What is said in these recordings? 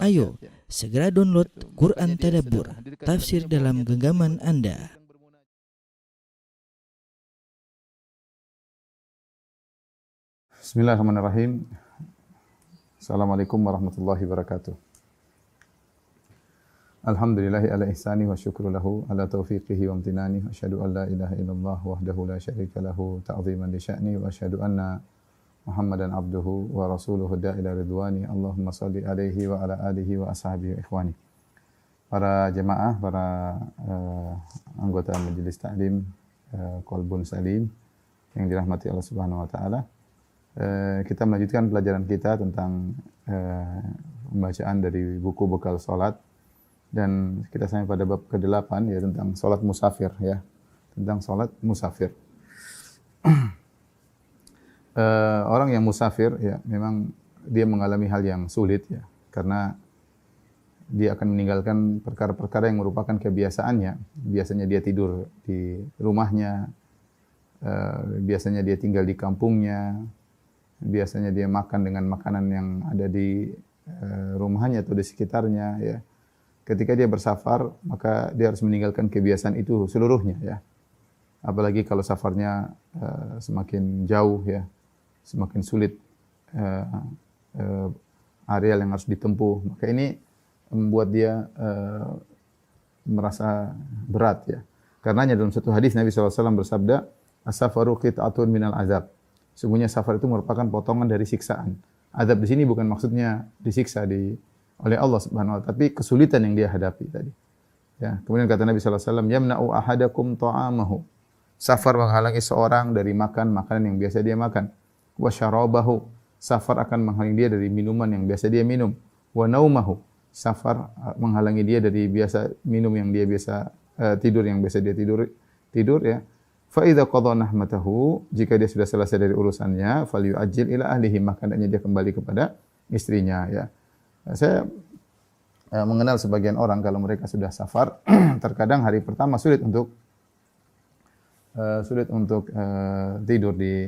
Ayo, segera download Quran Tadabbur, tafsir dalam genggaman Anda. Bismillahirrahmanirrahim. Assalamualaikum warahmatullahi wabarakatuh. Alhamdulillahi ala ihsani wa syukru lahu ala taufiqihi wa amtinani. Asyhadu an la ilaha illallah wahdahu la syarika lahu ta'ziman li sya'ni wa asyhadu anna Muhammadan abduhu wa rasuluhu da'ila ridwani. Allahumma salli alaihi wa ala alihi wa ashabihi wa ikhwani. Para jemaah, para anggota majelis ta'lim Qalbun Salim yang dirahmati Allah Subhanahu wa taala. Kita melanjutkan pelajaran kita tentang pembacaan dari buku bekal salat, dan kita sampai pada bab ke-8 ya, tentang salat musafir ya. Tentang salat musafir. Orang yang musafir ya memang dia mengalami hal yang sulit ya, karena dia akan meninggalkan perkara-perkara yang merupakan kebiasaannya. Biasanya dia tidur di rumahnya, biasanya dia tinggal di kampungnya, biasanya dia makan dengan makanan yang ada di rumahnya atau di sekitarnya ya. Ketika dia bersafar, maka dia harus meninggalkan kebiasaan itu seluruhnya ya. Apalagi kalau safarnya semakin jauh ya, semakin sulit areal yang harus ditempuh, maka ini membuat dia merasa berat ya. Karenanya dalam satu hadis Nabi SAW bersabda, "As-safaru qit'atun minal azab." Sesungguhnya safar itu merupakan potongan dari siksaan. Azab di sini bukan maksudnya disiksa oleh Allah Subhanahu wa taala, tapi kesulitan yang dia hadapi tadi. Ya, kemudian kata Nabi SAW, "Yamna'u ahadakum ta'amahu." Safar menghalangi seorang dari makan makanan yang biasa dia makan. Wa syarabahu, safar akan menghalangi dia dari minuman yang biasa dia minum. Wa naumahu, safar menghalangi dia dari biasa minum yang dia biasa tidur yang biasa dia tidur ya. Fa idza qadha nahmatahu, jika dia sudah selesai dari urusannya, falyu'ajjil ila ahlihi, maka hendaknya dia kembali kepada istrinya ya. Saya mengenal sebagian orang kalau mereka sudah safar, terkadang hari pertama sulit untuk tidur di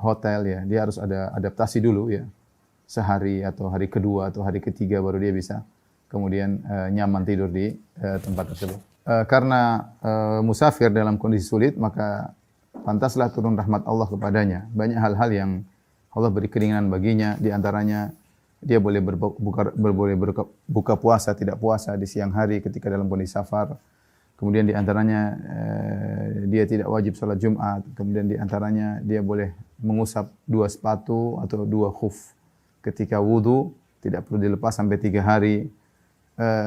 hotel ya. Dia harus ada adaptasi dulu ya. Sehari atau hari kedua atau hari ketiga baru dia bisa kemudian nyaman tidur di tempat tersebut. Karena musafir dalam kondisi sulit, maka pantaslah turun rahmat Allah kepadanya. Banyak hal-hal yang Allah beri keringanan baginya, di antaranya dia boleh berbuka puasa, tidak puasa di siang hari ketika dalam kondisi safar. Kemudian di antaranya dia tidak wajib salat Jumat. Kemudian di antaranya dia boleh mengusap 2 sepatu atau 2 khuf ketika wudu, tidak perlu dilepas sampai 3 hari.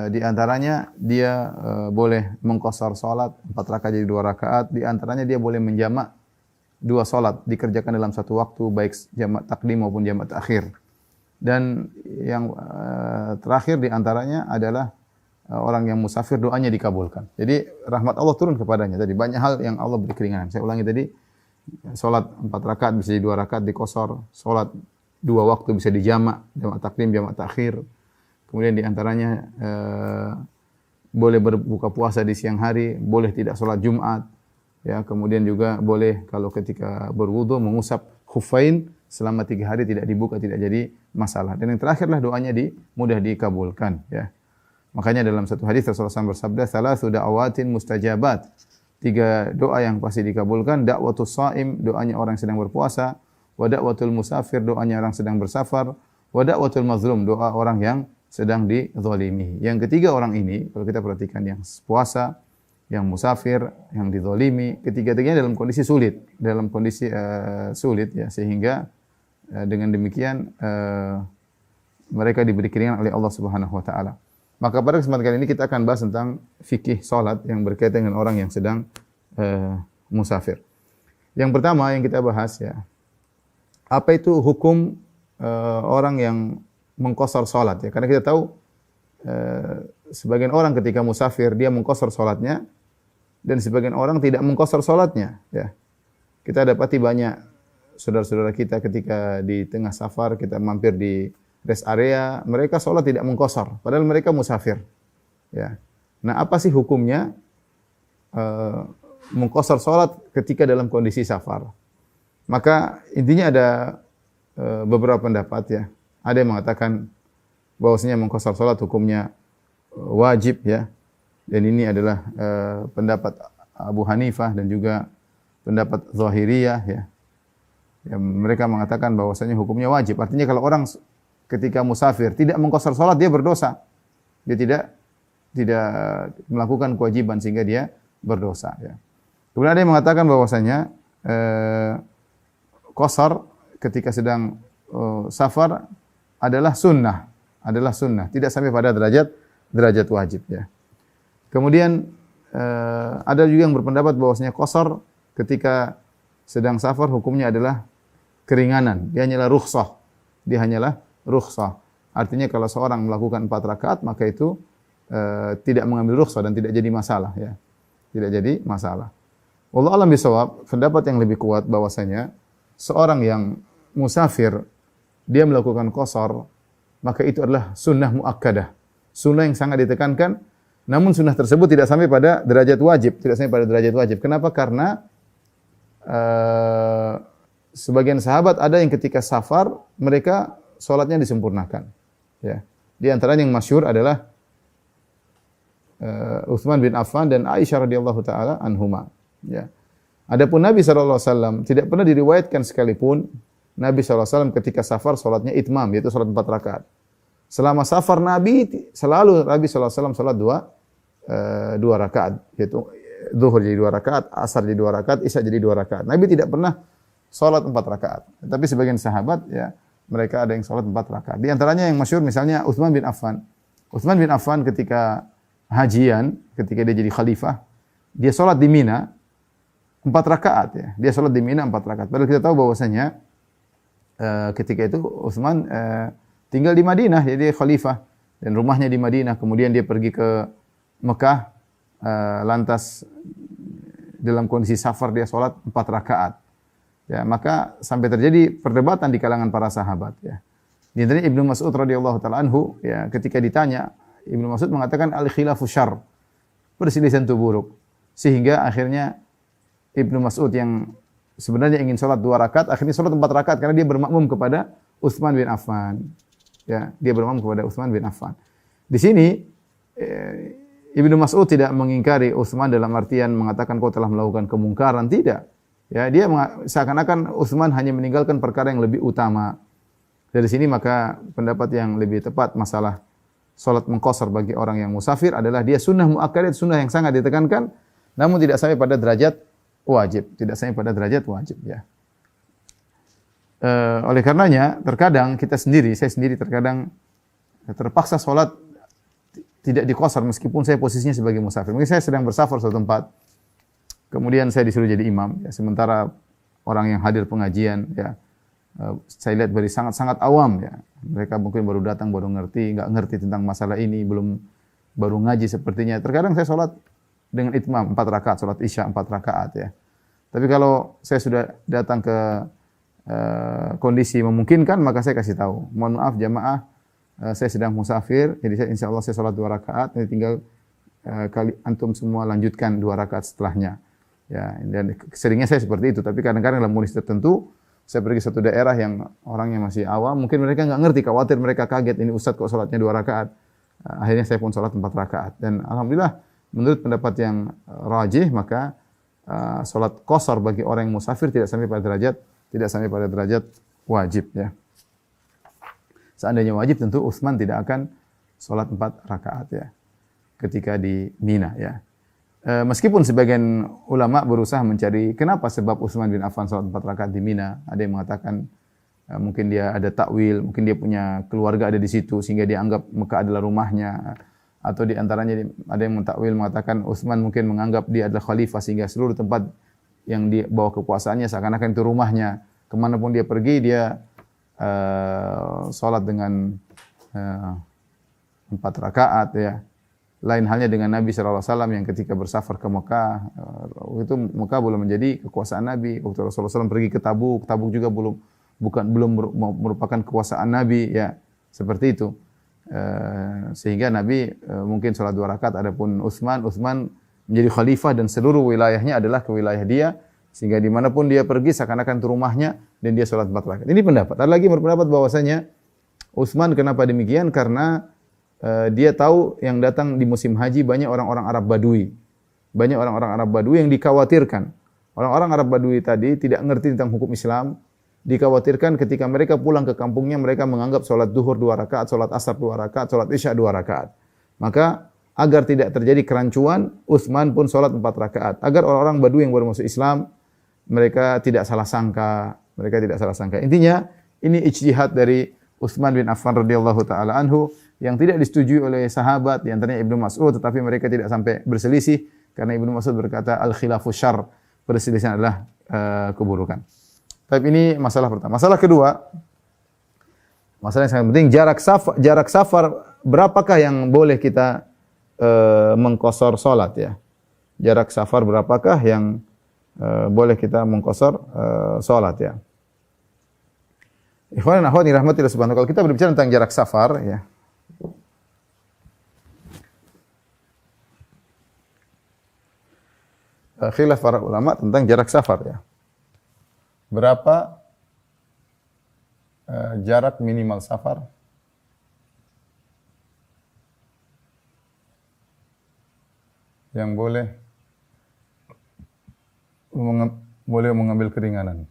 Di antaranya dia boleh mengqashar salat 4 rakaat jadi 2 rakaat. Di antaranya dia boleh menjamak 2 salat dikerjakan dalam satu waktu, baik jamak takdim maupun jamak takhir. Dan yang terakhir di antaranya adalah orang yang musafir doanya dikabulkan. Jadi rahmat Allah turun kepadanya. Tadi banyak hal yang Allah beri keringanan. Saya ulangi tadi, salat 4 rakaat bisa jadi 2 rakaat diqashar, salat 2 waktu bisa dijamak, jamak takdim, jamak takhir. Kemudian di antaranya boleh berbuka puasa di siang hari, boleh tidak salat Jumat. Ya, kemudian juga boleh kalau ketika berwudu mengusap khuffain selama 3 hari tidak dibuka, tidak jadi masalah. Dan yang terakhirlah doanya mudah dikabulkan ya. Makanya dalam satu hadis Rasulullah SAW bersabda, "Thalathu da'awatin mustajabat." 3 doa yang pasti dikabulkan. Da'watus shaim, doanya orang yang sedang berpuasa. Wa da'watul musafir, doanya orang sedang bersafar. Wa da'watul mazlum, doa orang yang sedang dizalimi. Yang ketiga orang ini, kalau kita perhatikan, yang puasa, yang musafir, yang dizalimi, ketiga-tiganya dalam kondisi sulit. Dalam kondisi sulit ya, sehingga dengan demikian mereka diberi keringanan oleh Allah Subhanahu wa taala. Maka pada kesempatan kali ini kita akan bahas tentang fikih salat yang berkaitan dengan orang yang sedang musafir. Yang pertama yang kita bahas ya, apa itu hukum orang yang mengqashar salat ya? Karena kita tahu sebagian orang ketika musafir dia mengqashar salatnya, dan sebagian orang tidak mengqashar salatnya ya. Kita dapati banyak saudara-saudara kita ketika di tengah safar kita mampir di rest area, mereka sholat tidak mengqashar, padahal mereka musafir. Ya. Nah, apa sih hukumnya mengqashar sholat ketika dalam kondisi safar? Maka intinya ada beberapa pendapat ya. Ada yang mengatakan bahwasanya mengqasar salat hukumnya wajib ya. Dan ini adalah pendapat Abu Hanifah dan juga pendapat Zahiriyah ya. Ya, mereka mengatakan bahwasanya hukumnya wajib. Artinya kalau orang ketika musafir tidak mengqasar salat dia berdosa. Dia tidak melakukan kewajiban sehingga dia berdosa ya. Kemudian ada yang mengatakan bahwasanya qasar ketika sedang safar adalah sunnah, tidak sampai pada derajat wajib ya. Kemudian ada juga yang berpendapat bahwasanya qasar ketika sedang safar hukumnya adalah keringanan, dia hanyalah rukhsah. Artinya kalau seorang melakukan 4 rakaat maka itu tidak mengambil rukhsah dan tidak jadi masalah ya. Tidak jadi masalah. Wallahu a'lam bishawab, pendapat yang lebih kuat bahwasanya seorang yang musafir dia melakukan qasar maka itu adalah sunnah muakkadah. Sunnah yang sangat ditekankan, namun sunnah tersebut tidak sampai pada derajat wajib, Kenapa? Karena sebagian sahabat ada yang ketika safar mereka salatnya disempurnakan. Ya. Di antaranya yang masyhur adalah Utsman bin Affan dan Aisyah radhiyallahu taala anhuma. Ya. Adapun Nabi SAW tidak pernah diriwayatkan sekalipun Nabi SAW ketika safar salatnya itmam, yaitu salat 4 rakaat. Selama safar Nabi SAW salat 2 rakaat, yaitu zuhur jadi 2 rakaat, asar jadi 2 rakaat, isya jadi 2 rakaat. Nabi tidak pernah salat 4 rakaat. Tapi sebagian sahabat ya mereka ada yang salat 4 rakaat. Di antaranya yang masyhur misalnya Utsman bin Affan. Utsman bin Affan ketika hajian, ketika dia jadi khalifah, dia salat di Mina 4 rakaat ya. Dia salat di Mina 4 rakaat. Padahal kita tahu bahwasanya ketika itu Utsman tinggal di Madinah, jadi khalifah dan rumahnya di Madinah. Kemudian dia pergi ke Mekah, lantas dalam kondisi safar dia salat 4 rakaat. Ya, maka sampai terjadi perdebatan di kalangan para sahabat ya. Di antaranya Ibnu Mas'ud radhiyallahu taala anhu ya, ketika ditanya, Ibnu Mas'ud mengatakan al-khilafu syarr. Perselisihan itu buruk. Sehingga akhirnya Ibnu Mas'ud yang sebenarnya ingin salat 2 rakaat, akhirnya salat 4 rakaat karena dia bermakmum kepada Utsman bin Affan. Ya, dia bermakmum kepada Utsman bin Affan. Di sini Ibnu Mas'ud tidak mengingkari Utsman dalam artian mengatakan kau telah melakukan kemungkaran, tidak. Ya, dia seakan-akan Utsman hanya meninggalkan perkara yang lebih utama. Dari sini maka pendapat yang lebih tepat masalah salat mengqasar bagi orang yang musafir adalah dia sunnah muakkadah, sunnah yang sangat ditekankan, namun tidak sampai pada derajat wajib, ya. Oleh karenanya terkadang saya sendiri terkadang terpaksa salat tidak diqasar meskipun saya posisinya sebagai musafir. Mungkin saya sedang bersafar suatu tempat, kemudian saya disuruh jadi imam, ya, sementara orang yang hadir pengajian, ya, saya lihat dari sangat awam, ya. Mereka mungkin baru datang, baru nggak ngerti tentang masalah ini, baru ngaji sepertinya. Terkadang saya sholat dengan itmam 4 rakaat, sholat isya 4 rakaat, ya. Tapi kalau saya sudah datang ke kondisi memungkinkan, maka saya kasih tahu, mohon maaf jamaah, saya sedang musafir, jadi insya Allah saya sholat 2 rakaat, nanti tinggal kali antum semua lanjutkan 2 rakaat setelahnya. Ya, dan seringnya saya seperti itu, tapi kadang-kadang dalam kondisi tertentu saya pergi ke satu daerah yang orangnya masih awam, mungkin mereka nggak ngerti, khawatir mereka kaget, ini ustaz kok sholatnya 2 rakaat. Akhirnya saya pun sholat 4 rakaat. Dan alhamdulillah menurut pendapat yang rajih maka sholat qasar bagi orang yang musafir tidak sampai pada derajat wajib, ya. Seandainya wajib tentu Utsman tidak akan sholat 4 rakaat, ya, ketika di Mina, ya. Meskipun sebagian ulama berusaha mencari kenapa sebab Utsman bin Affan salat 4 rakaat di Mina. Ada yang mengatakan mungkin dia ada takwil, mungkin dia punya keluarga ada di situ sehingga dia anggap Mekah adalah rumahnya. Atau di antaranya ada yang mentakwil mengatakan Utsman mungkin menganggap dia adalah khalifah sehingga seluruh tempat yang dia bawa kekuasaannya seakan-akan itu rumahnya. Kemanapun dia pergi dia salat dengan 4 rakaat, ya. Lain halnya dengan Nabi SAW yang ketika bersafar ke Mekah, itu Mekah belum menjadi kekuasaan Nabi. Waktu Rasulullah SAW pergi ke Tabuk juga belum merupakan kekuasaan Nabi, ya, seperti itu. Sehingga Nabi mungkin sholat 2 rakaat, adapun Utsman menjadi khalifah dan seluruh wilayahnya adalah ke wilayah dia, sehingga dimanapun dia pergi seakan-akan itu rumahnya dan dia sholat 4 rakaat. Ini pendapat. Ada lagi berpendapat bahwasanya Utsman kenapa demikian? Karena dia tahu yang datang di musim haji banyak orang-orang Arab Badui. Banyak orang-orang Arab Badui yang dikhawatirkan. Orang-orang Arab Badui tadi tidak ngerti tentang hukum Islam. Dikhawatirkan ketika mereka pulang ke kampungnya, mereka menganggap sholat duhur 2 rakaat, sholat asar 2 rakaat, sholat isya 2 rakaat. Maka agar tidak terjadi kerancuan, Utsman pun sholat 4 rakaat. Agar orang-orang Badui yang baru masuk Islam, mereka tidak salah sangka. Intinya, ini ijtihad dari Utsman bin Affan radhiyallahu taala anhu yang tidak disetujui oleh sahabat, di antaranya Ibnu Mas'ud, tetapi mereka tidak sampai berselisih karena Ibnu Mas'ud berkata al-khilafu syarr, perselisihan adalah keburukan. Tapi ini masalah pertama. Masalah kedua, masalah yang sangat penting, jarak safar berapakah yang boleh kita mengqashar salat ya? Jarak safar berapakah yang boleh kita mengqashar salat ya? Ikhwan dan akhwat yang dirahmati Allah Subhanahu wa taala, kalau kita berbicara tentang jarak safar ya. Khilaf para ulama tentang jarak safar ya. Berapa jarak minimal safar yang boleh mengambil keringanan?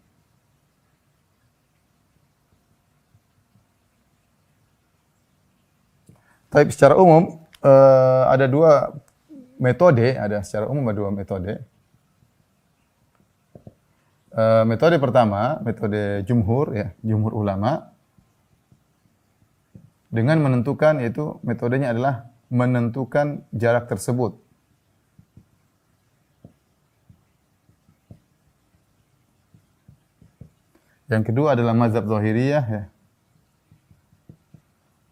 Tapi secara umum ada dua metode, secara umum ada dua metode. Metode pertama, metode jumhur ya, jumhur ulama dengan menentukan, yaitu metodenya adalah menentukan jarak tersebut. Yang kedua adalah mazhab Zahiriyah ya,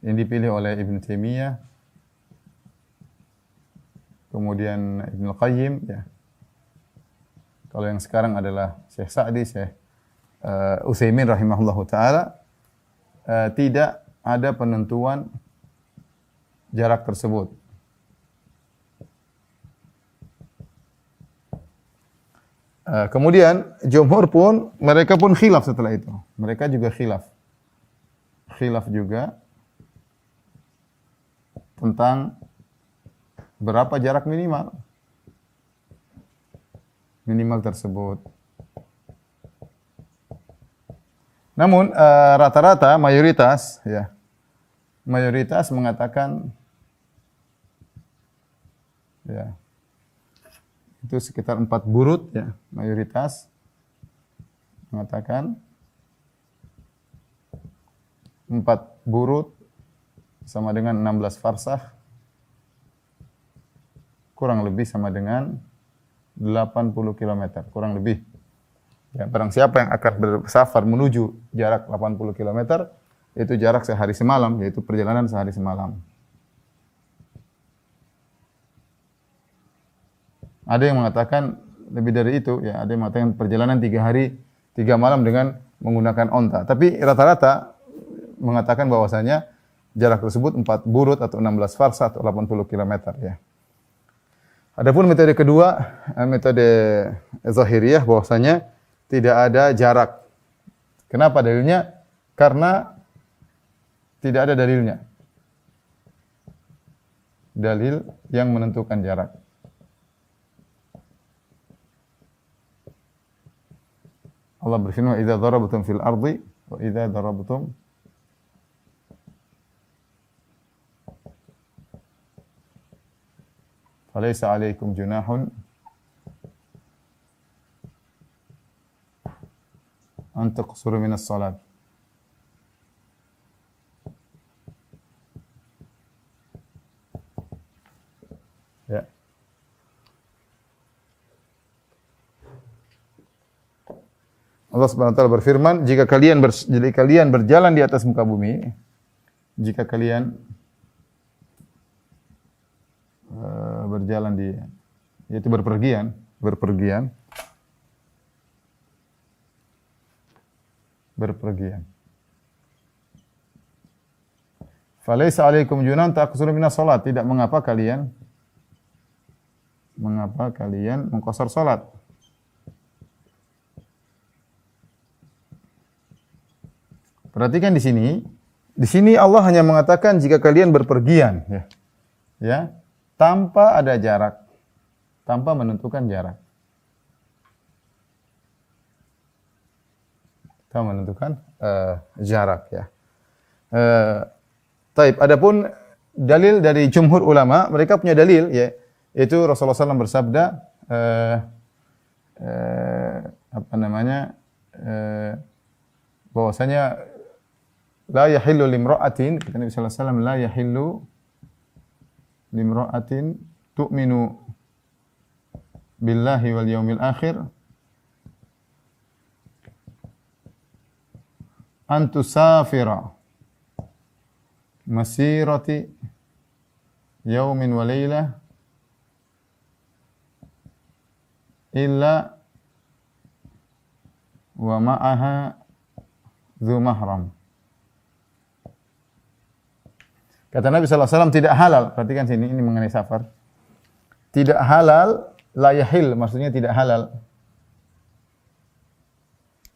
yang dipilih oleh Ibn Taimiyah, kemudian Ibnu Qayyim ya. Kalau yang sekarang adalah Syekh Sa'di, Syekh Utsaimin rahimahullahu taala, tidak ada penentuan jarak tersebut. Kemudian jumhur pun, mereka pun khilaf setelah itu. Mereka juga khilaf. Khilaf juga tentang berapa jarak minimal tersebut. Namun rata-rata mayoritas mengatakan ya itu sekitar 4 burut ya, mayoritas mengatakan 4 burut sama dengan 16 farsakh, kurang lebih sama dengan 80 km, kurang lebih. Ya, barang siapa yang akan bersafar menuju jarak 80 km, itu jarak sehari semalam, yaitu perjalanan sehari semalam. Ada yang mengatakan lebih dari itu, ya, ada yang mengatakan perjalanan 3 hari 3 malam dengan menggunakan onta. Tapi rata-rata mengatakan bahwasanya jarak tersebut 4 burut atau 16 farsakh atau 80 km ya. Adapun metode kedua, metode Zahiriyah, bahwasanya tidak ada jarak. Kenapa dalilnya? Karena tidak ada dalilnya. Dalil yang menentukan jarak. Allah berfirman, "Idza darabtum fil ardi wa idza darabtum falaysa 'alaikum junahun an taqsuru minas salat." Ya. Allah Subhanahu wa taala berfirman, jika kalian berjalan di atas muka bumi, jika kalian berjalan yaitu berpergian. Falaisa 'alaikum junahun taqsuru minas salat, tidak mengapa kalian mengqashar salat. Perhatikan di sini, Di sini Allah hanya mengatakan jika kalian berpergian, ya, tanpa ada jarak, tanpa menentukan jarak. Tanpa menentukan jarak, ya. Taib. Adapun dalil dari jumhur ulama, mereka punya dalil, ya, yaitu Rasulullah SAW bersabda, bahwasanya la yahillu limra'atin, kata Nabi sallallahu alaihi wasallam, la yahillu limra'atin tu'minu billahi wal yaumil akhir an tusafira masirati yaumin wa laylah illa wa ma'aha dzu mahram. Kata Nabi sallallahu alaihi wasallam, tidak halal. Perhatikan sini, ini mengenai safar. Tidak halal, la yahil, maksudnya tidak halal.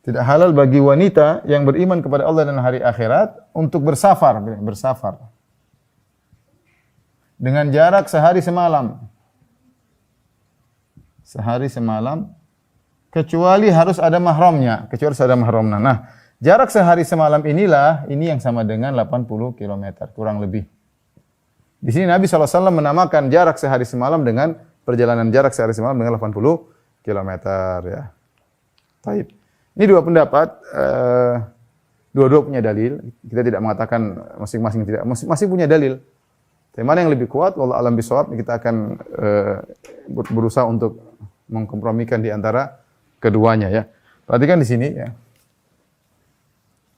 Tidak halal bagi wanita yang beriman kepada Allah dan hari akhirat untuk bersafar, dengan jarak sehari semalam. Sehari semalam, kecuali harus ada mahramnya, Nah, jarak sehari semalam inilah, ini yang sama dengan 80 km, kurang lebih. Di sini Nabi SAW menamakan jarak sehari semalam dengan perjalanan jarak sehari semalam dengan 80 km, ya. Baik. Ini dua pendapat, dua-dua punya dalil. Kita tidak mengatakan masing-masing tidak, masing-masing punya dalil. Tapi mana yang lebih kuat, wallahu a'lam bishawab, kita akan berusaha untuk mengkompromikan di antara keduanya, ya. Perhatikan di sini, ya.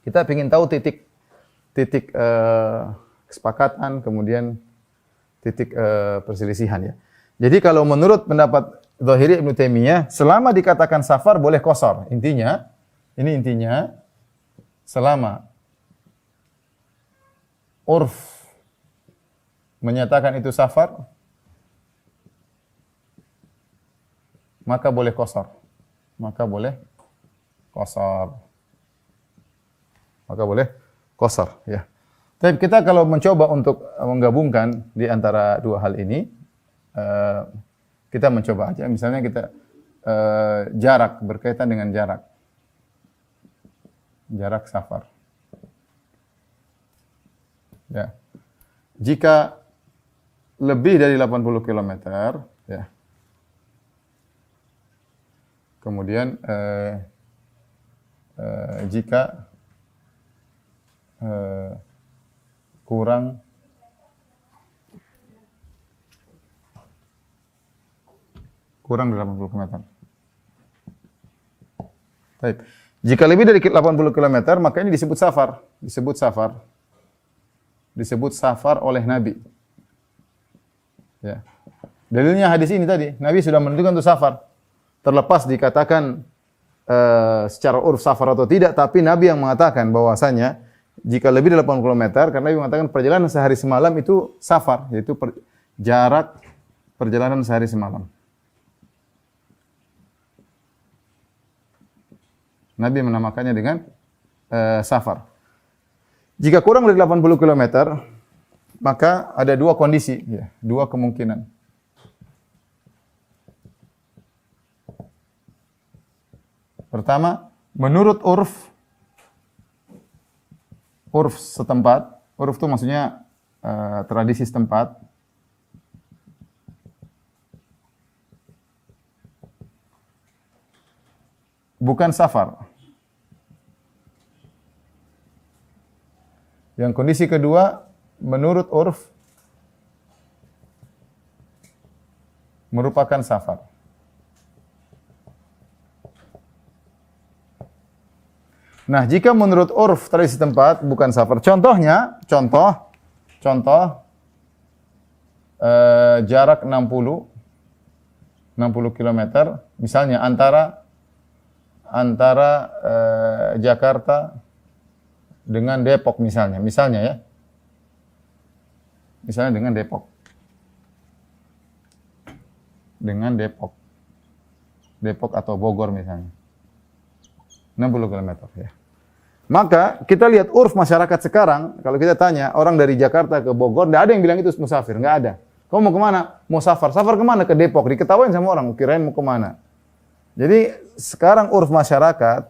Kita ingin tahu titik kesepakatan, kemudian titik perselisihan, ya. Jadi kalau menurut pendapat Zahiri Ibnu Taimiyah, selama dikatakan safar boleh qasar. Intinya, selama urf menyatakan itu safar, maka boleh qasar. Maka boleh qasar, ya. Tapi kita kalau mencoba untuk menggabungkan di antara dua hal ini, kita mencoba aja. Misalnya kita jarak, berkaitan dengan jarak safar. Ya. Jika lebih dari 80 km, ya. Kemudian jika kurang dari 80 km. Baik. Jika lebih dari 80 km, maka ini disebut safar. Disebut safar oleh Nabi. Ya. Dalilnya hadis ini tadi, Nabi sudah menentukan untuk safar. Terlepas dikatakan secara urf safar atau tidak, tapi Nabi yang mengatakan bahwasanya jika lebih dari 80 km, karena Nabi mengatakan perjalanan sehari semalam itu safar, yaitu jarak perjalanan sehari semalam. Nabi menamakannya dengan safar. Jika kurang dari 80 km, maka ada dua kondisi, ya, dua kemungkinan. Pertama, menurut urf setempat, urf itu maksudnya tradisi setempat, bukan safar. Yang kondisi kedua, menurut urf merupakan safar. Nah, jika menurut urf tradisi tempat bukan safar. Contoh jarak 60 km, misalnya antara Jakarta dengan Depok misalnya ya. Misalnya dengan Depok. Depok atau Bogor misalnya. 60 km, ya. Maka kita lihat urf masyarakat sekarang, kalau kita tanya orang dari Jakarta ke Bogor, tidak ada yang bilang itu musafir, nggak ada. Kamu mau kemana? Mau safar. Safar kemana? Ke Depok. Diketawain sama orang, kirain mau kemana. Jadi sekarang urf masyarakat,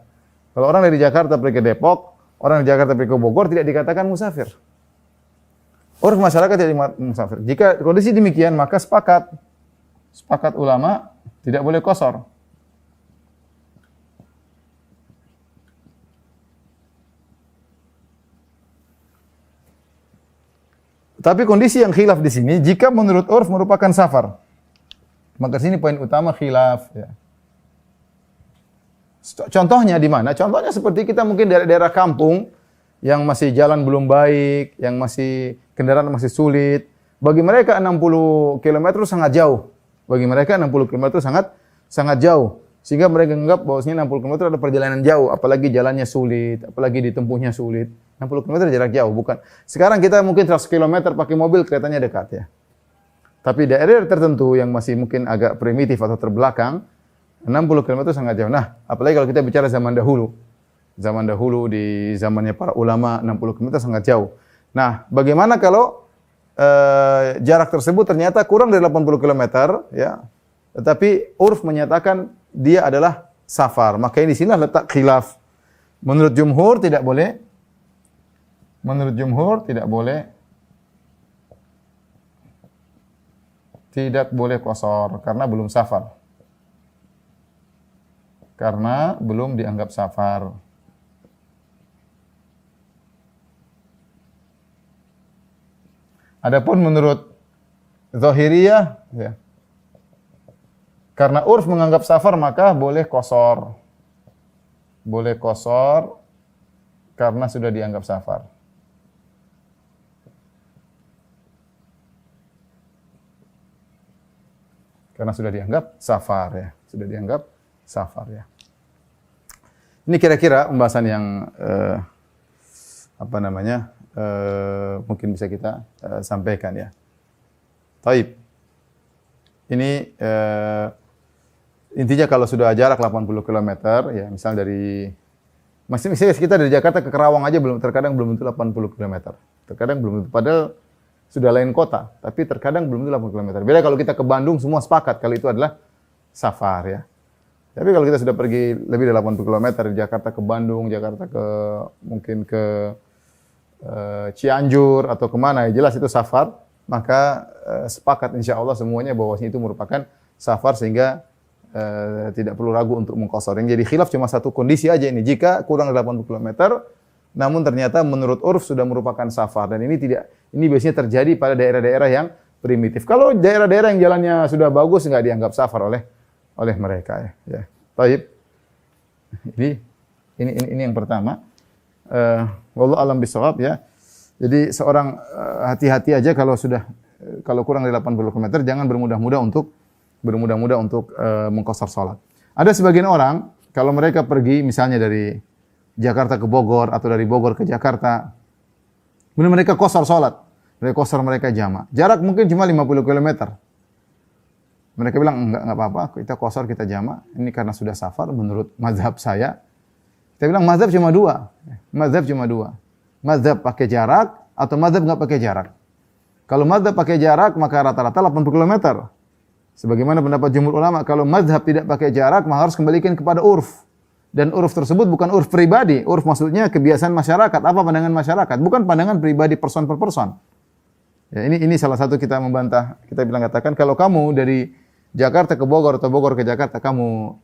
kalau orang dari Jakarta pergi ke Depok, orang dari Jakarta pergi ke Bogor tidak dikatakan musafir. Urf masyarakat tidak musafir. Jika kondisi demikian, maka sepakat ulama tidak boleh qasar. Tapi kondisi yang khilaf di sini, jika menurut urf merupakan safar, maka sini poin utama khilaf. Ya. Contohnya di mana? Contohnya seperti kita mungkin daerah-daerah kampung yang masih jalan belum baik, yang masih kendaraan masih sulit. Bagi mereka 60 km sangat jauh. Bagi mereka 60 km sangat jauh. Sehingga mereka menganggap bahwasanya 60 km ada perjalanan jauh, apalagi jalannya sulit, apalagi ditempuhnya sulit. 60 km jarak jauh, bukan. Sekarang kita mungkin 100 km pakai mobil kelihatannya dekat ya. Tapi daerah tertentu yang masih mungkin agak primitif atau terbelakang, 60 km sangat jauh. Nah, apalagi kalau kita bicara zaman dahulu. Zaman dahulu di zamannya para ulama 60 km sangat jauh. Nah, bagaimana kalau jarak tersebut ternyata kurang dari 80 km ya. Tetapi urf menyatakan dia adalah safar. Maka di sini letak khilaf. Menurut jumhur tidak boleh. Menurut jumhur tidak boleh. Tidak boleh qasar karena belum safar. Karena belum dianggap safar. Adapun menurut Zahiriyah, ya, karena urf menganggap safar maka boleh qasar. Boleh qasar karena sudah dianggap safar. Karena sudah dianggap safar ya, sudah dianggap safar ya. Ini kira-kira pembahasan yang mungkin bisa kita sampaikan ya. Taib. Ini intinya kalau sudah jarak 80 km ya, misal dari misalnya kita dari Jakarta ke Kerawang aja terkadang belum tentu 80 km. Terkadang belum tentu, padahal sudah lain kota, tapi terkadang belum tentu 80 km. Beda kalau kita ke Bandung semua sepakat kalau itu adalah safar ya. Tapi kalau kita sudah pergi lebih dari 80 km dari Jakarta ke Bandung, Jakarta ke mungkin ke Cianjur atau kemana, ya jelas itu safar, maka sepakat insya Allah semuanya bahwasanya itu merupakan safar sehingga tidak perlu ragu untuk mengqasar. Yang jadi khilaf cuma satu kondisi aja ini, jika kurang dari 80 km, namun ternyata menurut urf sudah merupakan safar dan ini biasanya terjadi pada daerah-daerah yang primitif. Kalau daerah-daerah yang jalannya sudah bagus nggak dianggap safar oleh mereka ya. Ya. Baik. Ini yang pertama. Wallahu alam bisawab ya. Jadi seorang hati-hati aja kalau kurang dari 80 km jangan bermudah-mudah untuk mengqasar salat. Ada sebagian orang kalau mereka pergi misalnya dari Jakarta ke Bogor atau dari Bogor ke Jakarta, kemudian mereka qasar salat. Mereka jamak. Jarak mungkin cuma 50 km. Mereka bilang enggak apa-apa, kita qasar, kita jamak. Ini karena sudah safar menurut mazhab saya. Kita bilang mazhab cuma dua. Mazhab pakai jarak atau mazhab enggak pakai jarak. Kalau mazhab pakai jarak maka rata-rata 80 km. Sebagaimana pendapat jumhur ulama, kalau mazhab tidak pakai jarak maka harus kembalikan kepada urf. Dan urf tersebut bukan urf pribadi. Urf maksudnya kebiasaan masyarakat. Apa pandangan masyarakat? Bukan pandangan pribadi person per person. Ya, ini salah satu kita membantah. Kita katakan kalau kamu dari Jakarta ke Bogor atau Bogor ke Jakarta kamu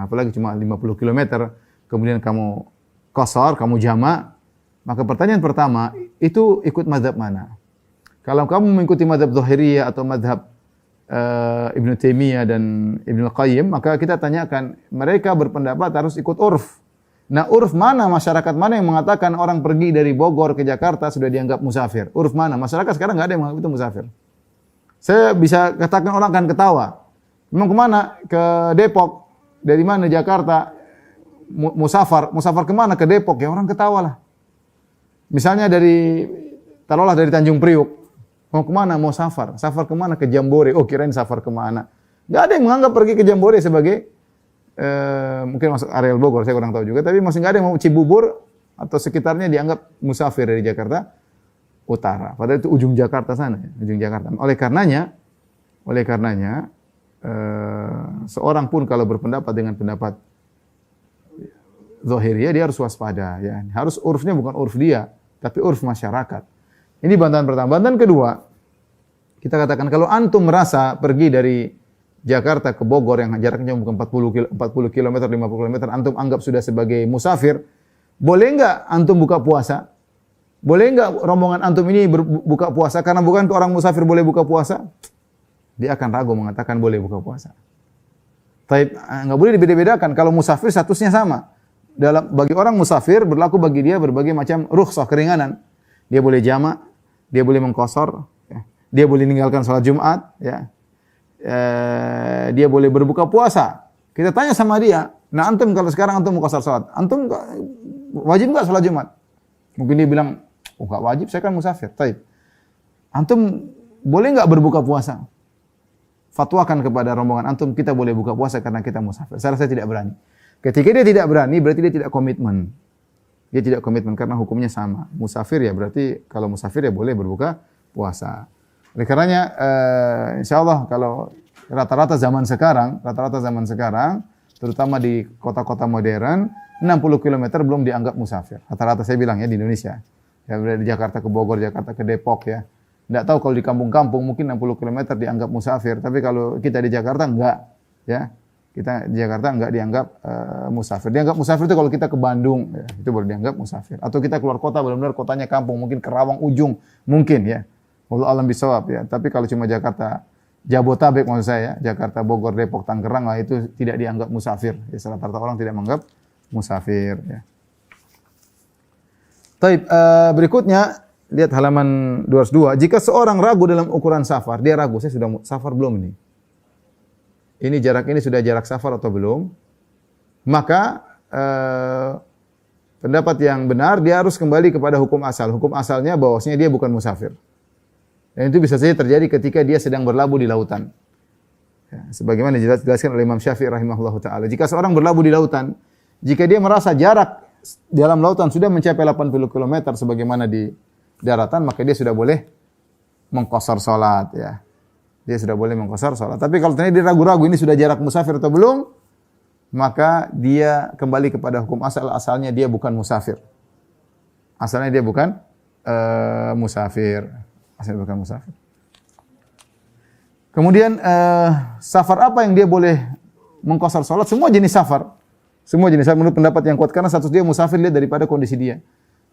apalagi cuma 50 km, kemudian kamu qasar, kamu jamak, maka pertanyaan pertama, itu ikut mazhab mana? Kalau kamu mengikuti mazhab Zahiriyah atau mazhab Ibnu Taimiyah dan Ibnu Qayyim, maka kita tanyakan, mereka berpendapat harus ikut urf. Nah, urf mana, masyarakat mana yang mengatakan orang pergi dari Bogor ke Jakarta sudah dianggap musafir? Urf mana? Masyarakat sekarang nggak ada yang menganggap itu musafir. Saya bisa katakan orang akan ketawa. Memang kemana? Ke Depok. Dari mana? Jakarta. Musafar. Musafar kemana? Ke Depok. Ya orang ketawa lah. Misalnya taruhlah dari Tanjung Priuk. Mau kemana? Mau safar. Safar kemana? Ke Jambore. Oh kirain safar kemana. Nggak ada yang menganggap pergi ke Jambore sebagai mungkin masuk areal Bogor, saya kurang tahu juga, tapi masih nggak ada yang mau Cibubur atau sekitarnya dianggap musafir dari Jakarta Utara. Padahal itu ujung Jakarta sana, ya, ujung Jakarta. Oleh karenanya, seorang pun kalau berpendapat dengan pendapat zahiriyah, dia harus waspada. Ya. Harus urfnya bukan urf dia, tapi urf masyarakat. Ini bantahan pertama. Bantahan kedua, kita katakan kalau antum merasa pergi dari Jakarta ke Bogor yang jaraknya bukan 40 km, 50 km, antum anggap sudah sebagai musafir, boleh enggak antum buka puasa? Boleh enggak rombongan antum ini buka puasa? Karena bukan orang musafir boleh buka puasa? Dia akan ragu mengatakan boleh buka puasa. Tapi enggak boleh dibeda-bedakan. Kalau musafir statusnya sama. Bagi orang musafir berlaku bagi dia berbagai macam rukhsah, keringanan. Dia boleh jamak, dia boleh mengqashar, ya. Dia boleh meninggalkan salat Jumat, ya. Dia boleh berbuka puasa. Kita tanya sama dia, nah antum kalau sekarang antum mau qashar salat, antum wajib enggak salat Jumat? Mungkin dia bilang, oh enggak wajib, saya kan musafir. Taib. Antum boleh enggak berbuka puasa? Fatwakan kepada rombongan antum, kita boleh buka puasa karena kita musafir. Saya tidak berani. Ketika dia tidak berani, berarti dia tidak komitmen. Dia tidak komitmen karena hukumnya sama. Musafir ya berarti kalau musafir ya boleh berbuka puasa. Oleh karenanya, insya Allah kalau rata-rata zaman sekarang, terutama di kota-kota modern, 60 km belum dianggap musafir. Rata-rata saya bilang ya di Indonesia. Ya dari Jakarta ke Bogor, Jakarta ke Depok ya. Tidak tahu kalau di kampung-kampung mungkin 60 km dianggap musafir. Tapi kalau kita di Jakarta enggak. Ya. Kita di Jakarta enggak dianggap musafir. Dianggap musafir itu kalau kita ke Bandung. Ya, itu baru dianggap musafir. Atau kita keluar kota, benar-benar kotanya kampung. Mungkin Kerawang ujung. Mungkin ya. Wallahu a'lam bishawab ya. Tapi kalau cuma Jakarta, Jabotabek maksud saya, Jakarta, Bogor, Depok, Tangerang lah itu tidak dianggap musafir. Ya, rata-rata orang tidak menganggap musafir. Ya. Taib, berikutnya lihat halaman 202. Jika seorang ragu dalam ukuran safar, dia ragu, saya sudah safar belum ini? Ini jarak ini sudah jarak safar atau belum? Maka pendapat yang benar dia harus kembali kepada hukum asal. Hukum asalnya bahwasanya dia bukan musafir. Dan itu bisa saja terjadi ketika dia sedang berlabuh di lautan. Ya, sebagaimana dijelaskan oleh Imam Syafi'i rahimahullahu taala. Jika seorang berlabuh di lautan, jika dia merasa jarak dalam lautan sudah mencapai 80 km sebagaimana di daratan, maka dia sudah boleh mengqashar salat ya. Dia sudah boleh mengqashar salat. Tapi kalau ternyata dia ragu-ragu ini sudah jarak musafir atau belum, maka dia kembali kepada hukum asal. Asalnya dia bukan musafir. Asalnya dia bukan musafir. Asalnya bukan musafir. Kemudian safar apa yang dia boleh mengqashar salat? Semua jenis safar. Semua jenis safar menurut pendapat yang kuat karena status dia musafir lihat daripada kondisi dia.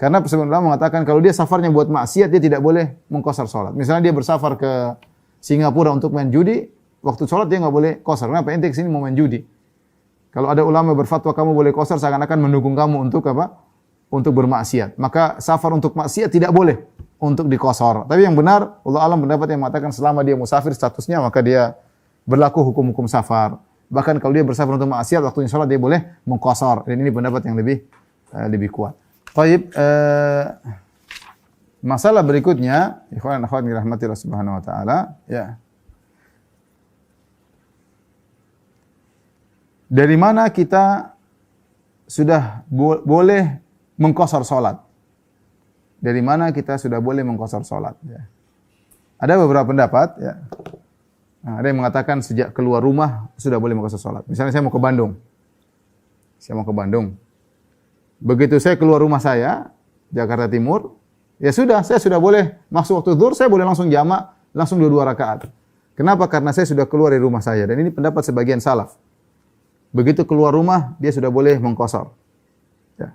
Karena sebagian ulama mengatakan kalau dia safarnya buat maksiat dia tidak boleh mengqashar salat. Misalnya dia bersafar ke Singapura untuk main judi, waktu salat dia enggak boleh qashar. Kenapa? Ente ke sini mau main judi. Kalau ada ulama berfatwa kamu boleh qashar seakan-akan mendukung kamu untuk apa? Untuk bermaksiat. Maka safar untuk maksiat tidak boleh untuk diqashar. Tapi yang benar, Allah alam pendapat yang mengatakan selama dia musafir statusnya maka dia berlaku hukum-hukum safar. Bahkan kalau dia bersafar untuk maksiat waktu salat dia boleh mengqashar. Dan ini pendapat yang lebih kuat. Baik, masalah berikutnya, ikhwan dan akhwat dirahmatillah subhanahu wa ta'ala, ya. Dari mana kita sudah boleh mengqashar salat? Dari mana kita sudah boleh mengqashar salat? Ya. Ada beberapa pendapat, ya. Nah, ada yang mengatakan sejak keluar rumah sudah boleh mengqashar salat. Misalnya saya mau ke Bandung. Begitu saya keluar rumah saya, Jakarta Timur, ya sudah, saya sudah boleh masuk waktu zuhur, saya boleh langsung jamak, langsung 2 rakaat. Kenapa? Karena saya sudah keluar dari rumah saya. Dan ini pendapat sebagian salaf. Begitu keluar rumah, dia sudah boleh mengqashar. Ya.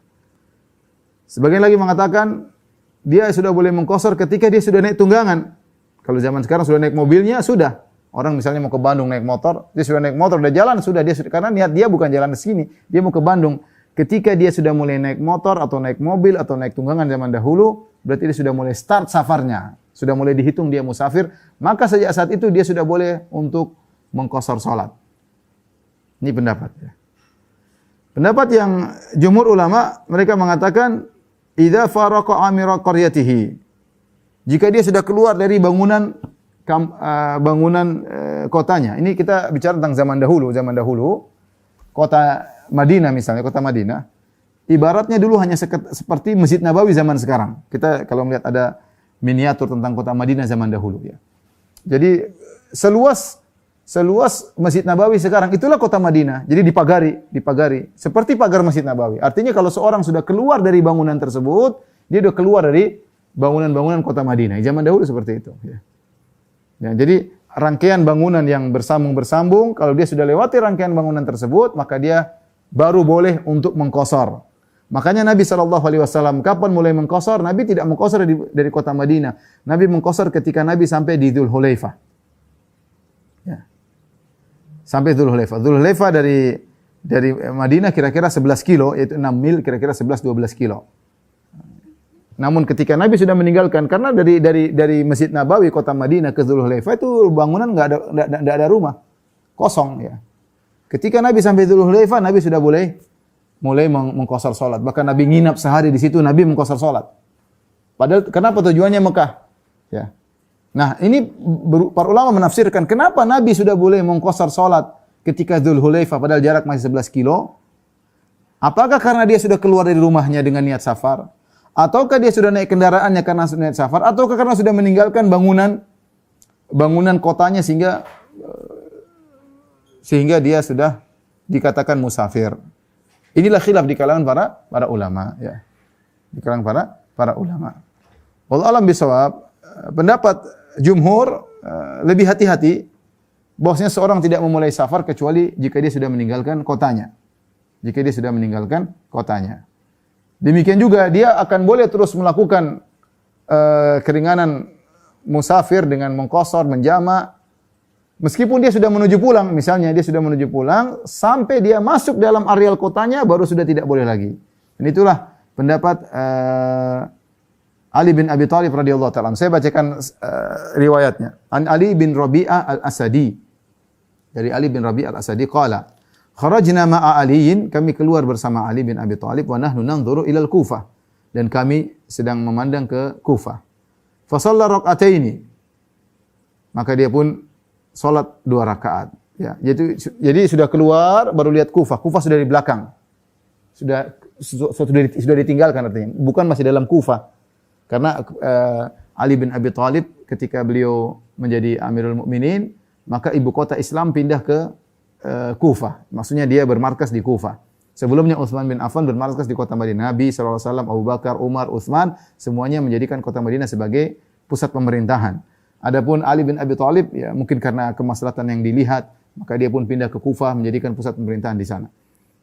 Sebagian lagi mengatakan, dia sudah boleh mengqashar ketika dia sudah naik tunggangan. Kalau zaman sekarang sudah naik mobilnya, sudah. Orang misalnya mau ke Bandung naik motor, dia sudah naik motor, udah jalan, sudah. Karena niat dia bukan jalan ke sini, dia mau ke Bandung. Ketika dia sudah mulai naik motor atau naik mobil atau naik tunggangan zaman dahulu, berarti dia sudah mulai start safarnya. Sudah mulai dihitung dia musafir. Maka sejak saat itu dia sudah boleh untuk mengqashar salat. Ini pendapat. Ya. Pendapat yang jumhur ulama, mereka mengatakan, idza faraqa amira qaryatihi. Jika dia sudah keluar dari bangunan kotanya. Ini kita bicara tentang zaman dahulu. kota Madinah misalnya, kota Madinah, ibaratnya dulu hanya seperti Masjid Nabawi zaman sekarang. Kita kalau melihat ada miniatur tentang kota Madinah zaman dahulu ya. Jadi seluas Masjid Nabawi sekarang itulah kota Madinah. Jadi dipagari seperti pagar Masjid Nabawi. Artinya kalau seorang sudah keluar dari bangunan tersebut, dia sudah keluar dari bangunan-bangunan kota Madinah. Zaman dahulu seperti itu ya. Ya, jadi rangkaian bangunan yang bersambung-bersambung, kalau dia sudah lewati rangkaian bangunan tersebut, maka dia baru boleh untuk mengqasar. Makanya Nabi SAW kapan mulai mengqasar? Nabi tidak mengqasar dari kota Madinah. Nabi mengqasar ketika Nabi sampai di Dzul Hulaifah. Ya. Sampai Dzul Hulaifah. Dzul Hulaifah dari Madinah kira-kira 11 kilo, yaitu 6 mil, kira-kira 11-12 kilo. Namun ketika Nabi sudah meninggalkan, karena dari Masjid Nabawi kota Madinah ke Dzul Hulaifah itu bangunan enggak ada rumah. Kosong ya. Ketika Nabi sampai Dzul Hulaifah, Nabi sudah mulai mengqasar salat. Bahkan Nabi nginap sehari di situ, Nabi mengqasar salat. Padahal kenapa tujuannya Mekah? Ya. Nah, ini para ulama menafsirkan kenapa Nabi sudah boleh mengqasar salat ketika Dzul Hulaifah padahal jarak masih 11 kilo? Apakah karena dia sudah keluar dari rumahnya dengan niat safar? Ataukah dia sudah naik kendaraannya karena niat safar? Ataukah karena sudah meninggalkan bangunan kotanya sehingga dia sudah dikatakan musafir. Inilah khilaf di kalangan para ulama ya. Di kalangan para ulama. Wallahu a'lam bishawab. Pendapat jumhur lebih hati-hati bahwasanya seorang tidak memulai safar kecuali jika dia sudah meninggalkan kotanya. Jika dia sudah meninggalkan kotanya. Demikian juga dia akan boleh terus melakukan keringanan musafir dengan mengqasar, menjama. Meskipun dia sudah menuju pulang, misalnya dia sudah menuju pulang, sampai dia masuk dalam areal kotanya, baru sudah tidak boleh lagi. Dan itulah pendapat Ali bin Abi Thalib radhiyallahu ta'ala. Saya bacakan riwayatnya. An Ali bin Rabi'ah al-Asadi. Dari Ali bin Rabi'ah al-Asadi, qala, kharajna ma'a Aliyin, kami keluar bersama Ali bin Abi Thalib, wa nahnu nanzuru ilal Kufah. Dan kami sedang memandang ke Kufah. Fa shalla rak'ataini. Maka dia pun salat 2 rakaat. Ya, jadi sudah keluar baru lihat Kufah. Kufah sudah di belakang. Sudah ditinggalkan artinya. Bukan masih dalam Kufah. Karena Ali bin Abi Thalib ketika beliau menjadi Amirul Mukminin, maka ibu kota Islam pindah ke Kufah. Maksudnya dia bermarkas di Kufah. Sebelumnya Utsman bin Affan bermarkas di kota Madinah. Nabi SAW, Abu Bakar, Umar, Utsman semuanya menjadikan kota Madinah sebagai pusat pemerintahan. Adapun Ali bin Abi Thalib, ya mungkin karena kemaslahatan yang dilihat, maka dia pun pindah ke Kufah menjadikan pusat pemerintahan di sana.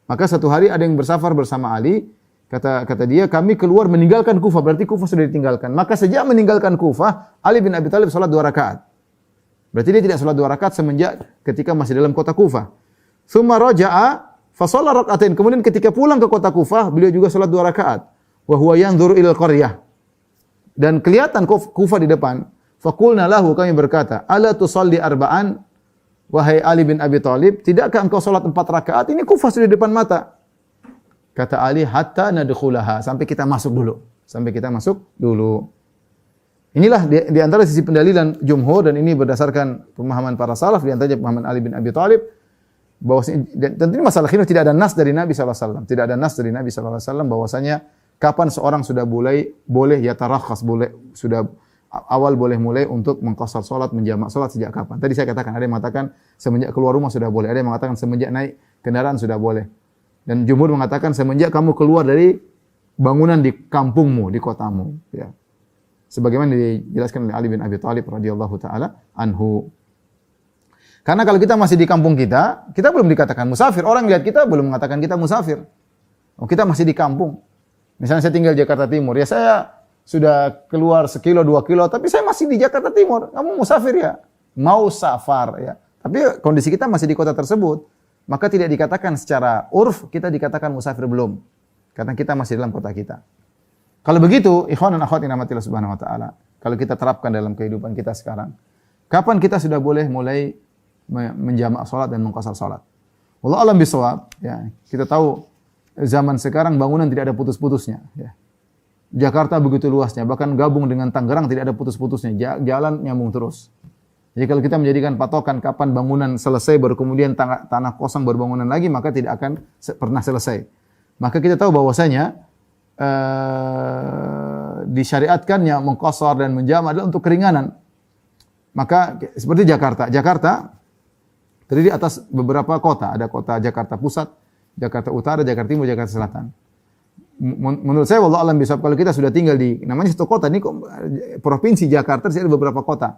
Maka satu hari ada yang bersafar bersama Ali, kata dia, kami keluar meninggalkan Kufah, berarti Kufah sudah ditinggalkan. Maka sejak meninggalkan Kufah, Ali bin Abi Thalib salat 2 rakaat. Berarti dia tidak salat 2 rakaat semenjak ketika masih dalam kota Kufah. Tsumma raja'a fa shalla rak'atain. Kemudian ketika pulang ke kota Kufah, beliau juga salat 2 rakaat. Wa huwa yanzuru ilal qaryah. Dan kelihatan Kufah di depan. Faqulna lahu, kami berkata, ala tusalli arba'an, wahai Ali bin Abi Thalib, tidakkah engkau salat 4 rakaat? Ini Kufah sudah di depan mata. Kata Ali, hatta nadkhulaha, sampai kita masuk dulu. Inilah di antara sisi pendalilan jumhur, dan ini berdasarkan pemahaman para salaf, di antaranya pemahaman Ali bin Abi Thalib, bahwasanya tentunya masalah khilaf tidak ada nas dari Nabi SAW. Tidak ada nas dari Nabi SAW bahwasanya kapan seorang sudah boleh yatarakhas, sudah awal boleh mulai untuk mengqasar salat, menjamak salat sejak kapan? Tadi saya katakan, ada yang mengatakan semenjak keluar rumah sudah boleh, ada yang mengatakan semenjak naik kendaraan sudah boleh. Dan jumhur mengatakan semenjak kamu keluar dari bangunan di kampungmu, di kotamu, ya. Sebagaimana dijelaskan oleh Ali bin Abi Thalib radhiyallahu taala anhu. Karena kalau kita masih di kampung kita belum dikatakan musafir. Orang lihat kita belum mengatakan kita musafir. Oh, kita masih di kampung. Misalnya saya tinggal di Jakarta Timur, ya saya sudah keluar 1 kilo, 2 kilo, tapi saya masih di Jakarta Timur. Kamu musafir ya? Mau safar ya. Tapi kondisi kita masih di kota tersebut. Maka tidak dikatakan secara urf, kita dikatakan musafir belum. Karena kita masih dalam kota kita. Kalau begitu, ikhwan dan akhwat yang rahmatillah subhanahu wa ta'ala, kalau kita terapkan dalam kehidupan kita sekarang, kapan kita sudah boleh mulai menjamak salat dan mengqasar salat? Wallahu a'lam bishawab, ya. Kita tahu zaman sekarang bangunan tidak ada putus-putusnya, ya. Jakarta begitu luasnya, bahkan gabung dengan Tangerang tidak ada putus-putusnya, jalan nyambung terus. Jadi kalau kita menjadikan patokan kapan bangunan selesai baru kemudian tanah kosong baru bangunan lagi, maka tidak akan pernah selesai. Maka kita tahu bahwasanya disyariatkannya mengqashar dan menjama' adalah untuk keringanan. Maka seperti Jakarta. Jakarta terdiri atas beberapa kota. Ada kota Jakarta Pusat, Jakarta Utara, Jakarta Timur, Jakarta Selatan. Menurut saya wallahu alam bisawab, kalau kita sudah tinggal di namanya satu kota ini, provinsi Jakarta ada beberapa kota.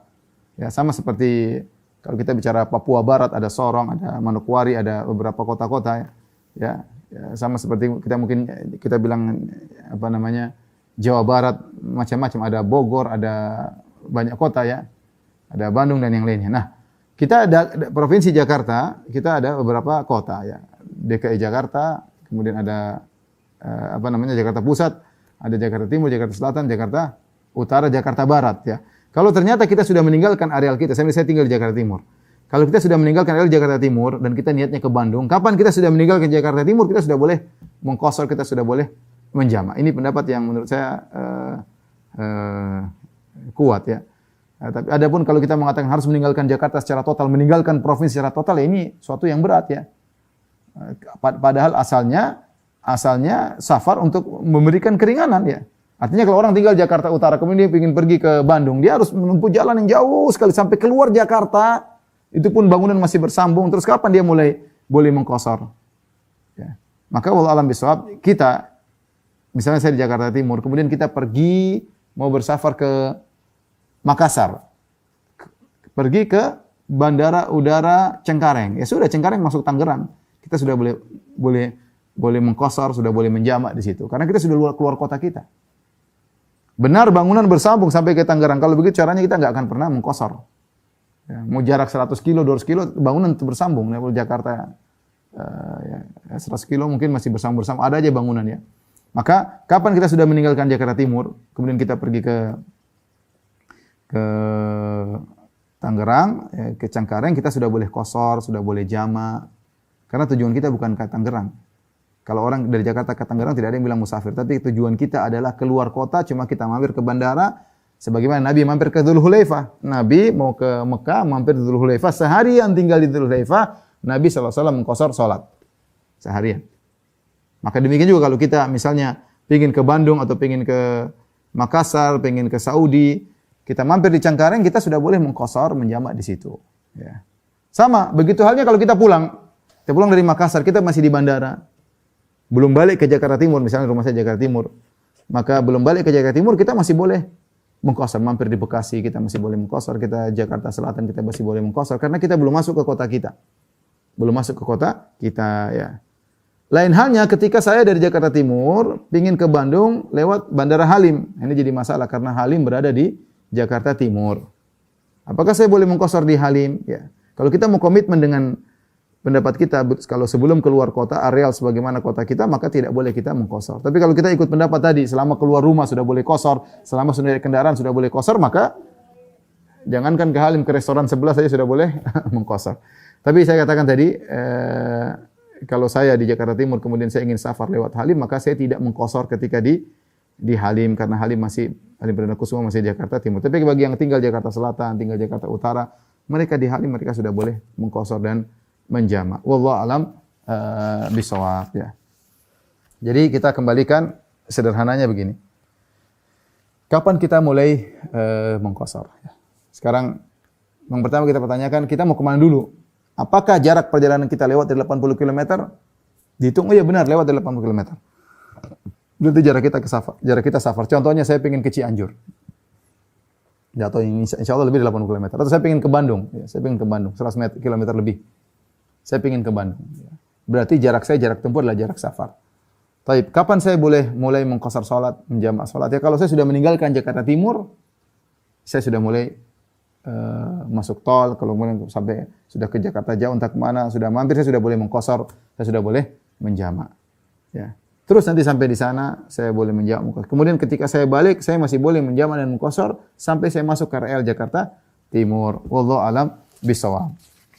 Ya, sama seperti kalau kita bicara Papua Barat ada Sorong, ada Manokwari, ada beberapa kota-kota ya. Ya, sama seperti kita bilang apa namanya Jawa Barat, macam-macam, ada Bogor, ada banyak kota ya. Ada Bandung dan yang lainnya. Nah, kita ada provinsi Jakarta, kita ada beberapa kota ya. DKI Jakarta, kemudian ada Jakarta Pusat, ada Jakarta Timur, Jakarta Selatan, Jakarta Utara, Jakarta Barat ya. Kalau ternyata kita sudah meninggalkan areal kita, saya tinggal di Jakarta Timur. Kalau kita sudah meninggalkan areal Jakarta Timur dan kita niatnya ke Bandung, kapan kita sudah meninggalkan Jakarta Timur, kita sudah boleh mengqashar, kita sudah boleh menjama'. Ini pendapat yang menurut saya kuat ya. Tapi adapun kalau kita mengatakan harus meninggalkan Jakarta secara total, meninggalkan provinsi secara total, ya ini suatu yang berat ya. Padahal asalnya safar untuk memberikan keringanan ya. Artinya kalau orang tinggal Jakarta Utara kemudian dia ingin pergi ke Bandung, dia harus menempuh jalan yang jauh sekali sampai keluar Jakarta. Itu pun bangunan masih bersambung. Terus kapan dia mulai boleh mengqashar? Ya. Maka wallahu alam bisawab, kita misalnya saya di Jakarta Timur, kemudian kita pergi mau bersafar ke Makassar. Pergi ke Bandara Udara Cengkareng. Ya sudah, Cengkareng masuk Tangerang. Kita sudah boleh mengqashar, sudah boleh menjama' di situ. Karena kita sudah keluar kota kita. Benar bangunan bersambung sampai ke Tangerang. Kalau begitu caranya kita nggak akan pernah mengqashar. Ya, mau jarak 100 kilo, 200 kilo, bangunan itu bersambung. Kalau Jakarta 100 kilo mungkin masih bersambung. Ada aja bangunan ya. Maka kapan kita sudah meninggalkan Jakarta Timur, kemudian kita pergi ke Tangerang, ke Cengkareng, kita sudah boleh qashar, sudah boleh jama'. Karena tujuan kita bukan ke Tangerang. Kalau orang dari Jakarta ke Tangerang tidak ada yang bilang musafir, tapi tujuan kita adalah keluar kota, cuma kita mampir ke bandara, sebagaimana Nabi mampir ke Dzulhulaifah. Nabi mau ke Mekah, mampir di Dzulhulaifah, seharian tinggal di Dzulhulaifah, Nabi SAW mengqashar salat seharian. Maka demikian juga kalau kita misalnya ingin ke Bandung atau ingin ke Makassar, ingin ke Saudi, kita mampir di Cengkareng, kita sudah boleh mengqashar, menjama' di situ. Ya. Sama, begitu halnya kalau kita pulang dari Makassar, kita masih di bandara. Belum balik ke Jakarta Timur, misalnya rumah saya Jakarta Timur. Maka belum balik ke Jakarta Timur, kita masih boleh mengqashar. Mampir di Bekasi, kita masih boleh mengqashar. Kita Jakarta Selatan, kita masih boleh mengqashar. Karena kita belum masuk ke kota kita. Belum masuk ke kota kita, ya. Lain halnya ketika saya dari Jakarta Timur, ingin ke Bandung lewat Bandara Halim. Ini jadi masalah, karena Halim berada di Jakarta Timur. Apakah saya boleh mengqashar di Halim? Ya. Kalau kita mau komitmen dengan pendapat kita, kalau sebelum keluar kota, areal sebagaimana kota kita, maka tidak boleh kita mengqashar. Tapi kalau kita ikut pendapat tadi, selama keluar rumah sudah boleh qashar, selama sudah naik kendaraan sudah boleh qashar, maka jangankan ke Halim, ke restoran sebelah saja sudah boleh mengqashar. Tapi saya katakan tadi, kalau saya di Jakarta Timur, kemudian saya ingin safar lewat Halim, maka saya tidak mengqashar ketika di Halim, karena Halim Perdana Kusuma masih di Jakarta Timur. Tapi bagi yang tinggal Jakarta Selatan, tinggal Jakarta Utara, mereka di Halim, mereka sudah boleh mengqashar dan menjama'. Wallahu alam bisawab ya. Jadi kita kembalikan sederhananya begini. Kapan kita mulai mengqashar? Sekarang yang pertama kita pertanyakan, kita mau kemana dulu? Apakah jarak perjalanan kita lewat dari 80 km? Dihitung, oh iya benar, lewat dari 80 km. Berarti jarak kita safar. Contohnya saya ingin ke Cianjur. Atau insya Allah lebih dari 80 km. Atau saya ingin ke Bandung. Ya, saya ingin ke Bandung, 100 km lebih. Saya ingin ke Bandung. Berarti jarak tempuh adalah jarak safar. Taib, kapan saya boleh mulai mengqashar salat, menjama' salat? Ya kalau saya sudah meninggalkan Jakarta Timur, saya sudah mulai masuk tol, kalau kemudian sampai sudah ke Jakarta jauh entah kemana, sudah mampir, saya sudah boleh mengqashar, saya sudah boleh menjama'. Ya. Terus nanti sampai di sana saya boleh menjama'. Kemudian ketika saya balik, saya masih boleh menjama' dan mengqashar sampai saya masuk ke RL Jakarta Timur. Wallahu alam bisawab.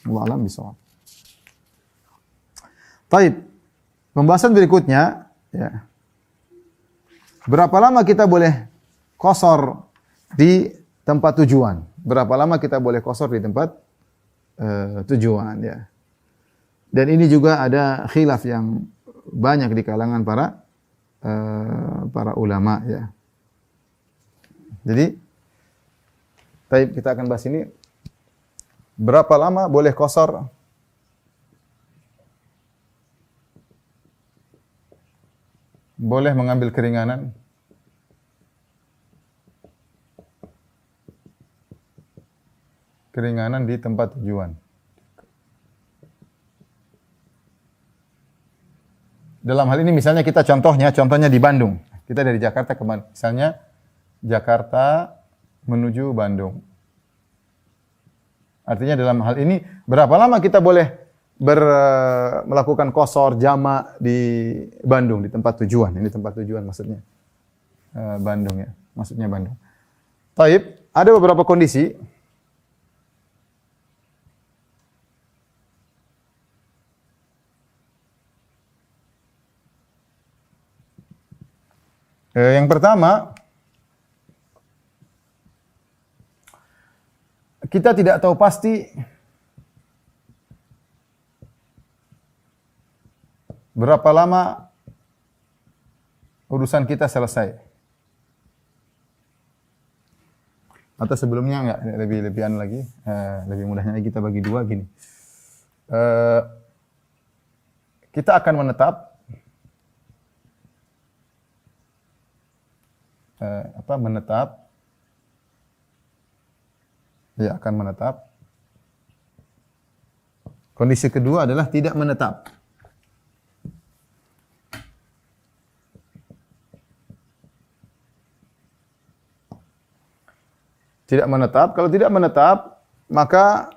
Wallahu alam bisawab. Baik. Pembahasan berikutnya, ya. Berapa lama kita boleh qashar di tempat tujuan. Berapa lama kita boleh qasar di tempat tujuan ya. Dan ini juga ada khilaf yang banyak di kalangan para ulama ya. Jadi baik, kita akan bahas ini. Berapa lama boleh qasar? Boleh mengambil keringanan? Keringanan di tempat tujuan. Dalam hal ini misalnya kita contohnya di Bandung. Kita dari Jakarta ke Bandung. Misalnya Jakarta menuju Bandung. Artinya dalam hal ini berapa lama kita boleh melakukan qasar jama' di Bandung, di tempat tujuan. Ini tempat tujuan maksudnya. Bandung ya. Maksudnya Bandung. Taib, ada beberapa kondisi. Yang pertama, kita tidak tahu pasti berapa lama urusan kita selesai. Atau sebelumnya enggak, lebih anu lagi, lebih mudahnya lagi kita bagi dua gini. Kita akan menetap ya, akan menetap. Kondisi kedua adalah tidak menetap. Tidak menetap. Kalau tidak menetap, maka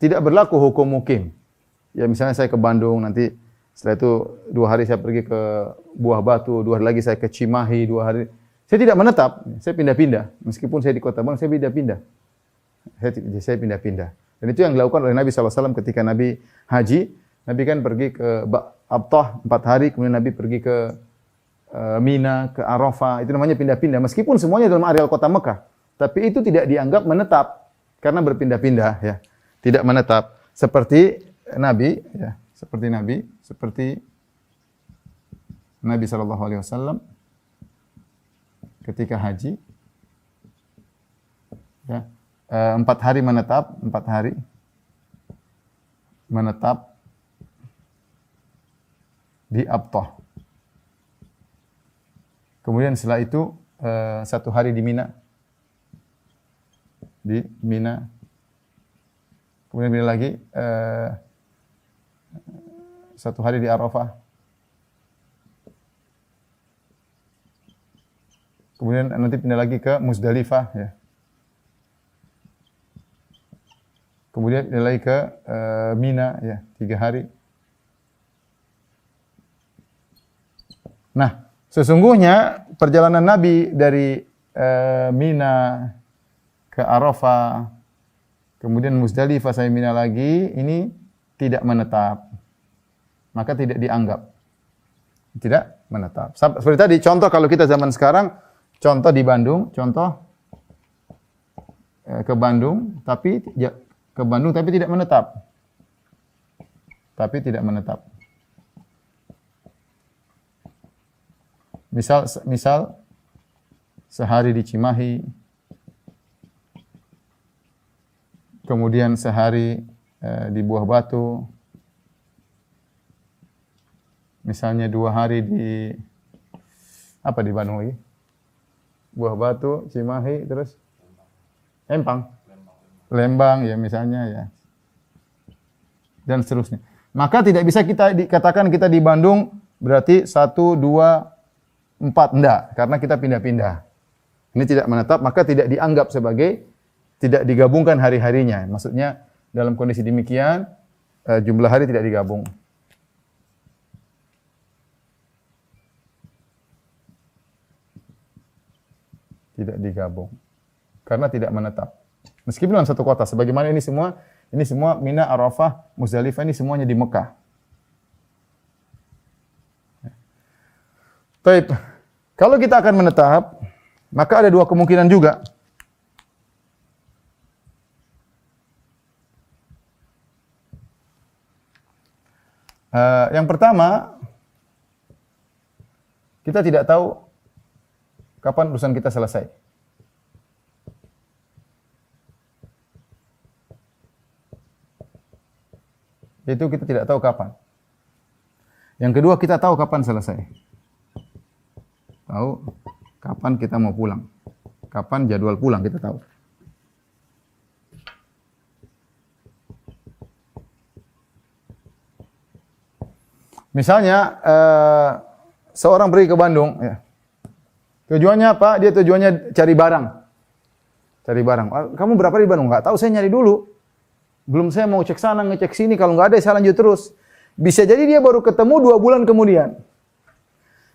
tidak berlaku hukum mukim. Ya misalnya saya ke Bandung, nanti setelah itu 2 hari saya pergi ke Buah Batu, 2 hari lagi saya ke Cimahi, 2 hari. Saya tidak menetap, saya pindah-pindah. Meskipun saya di Kota Bandung, saya pindah-pindah. Saya pindah-pindah. Dan itu yang dilakukan oleh Nabi SAW ketika Nabi haji. Nabi kan pergi ke Abtah 4 hari, kemudian Nabi pergi ke Mina, ke Arafah. Itu namanya pindah-pindah. Meskipun semuanya dalam areal kota Mekah. Tapi itu tidak dianggap menetap. Karena berpindah-pindah. Ya. Tidak menetap. Seperti Nabi, ya. Seperti Nabi SAW ketika haji, ya, 4 hari menetap, 4 hari menetap di Abtah. Kemudian setelah itu 1 hari di Mina, kemudian pindah lagi 1 hari di Arafah. Kemudian nanti pindah lagi ke Muzdalifah ya. Kemudian pindah lagi ke Mina ya, 3 hari. Nah, sesungguhnya perjalanan Nabi dari Mina ke Arafah, kemudian Muzdalifah sampai Mina lagi, ini tidak menetap. Maka tidak dianggap. Tidak menetap. Seperti tadi, contoh kalau kita zaman sekarang, contoh di Bandung, ke Bandung, tapi tidak menetap. Misal sehari di Cimahi, kemudian sehari di Buah Batu, misalnya 2 hari di Bandung lagi? Buah Batu, Cimahi, terus Lembang ya misalnya ya. Dan seterusnya. Maka tidak bisa kita dikatakan kita di Bandung berarti 1, 2, 4. Enggak, karena kita pindah-pindah. Ini tidak menetap, maka tidak dianggap sebagai, tidak digabungkan hari-harinya. Maksudnya dalam kondisi demikian, jumlah hari tidak digabung. Tidak digabung. Karena tidak menetap. Meskipun dalam satu kota, sebagaimana ini semua Mina, Arafah, Muzdalifah ini semuanya di Mekah. Baik. Kalau kita akan menetap, Maka ada dua kemungkinan juga. Yang pertama, kita tidak tahu kapan urusan kita selesai. Itu kita tidak tahu kapan. Yang kedua, kita tahu kapan selesai. Tahu kapan kita mau pulang. Kapan jadwal pulang kita tahu. Misalnya seorang pergi ke Bandung, ya. Tujuannya apa? Dia tujuannya cari barang. Cari barang. Kamu berapa di Bandung? Enggak tahu, saya nyari dulu. Belum, saya mau cek sana, ngecek sini. Kalau enggak ada, saya lanjut terus. Bisa jadi dia baru ketemu 2 bulan kemudian.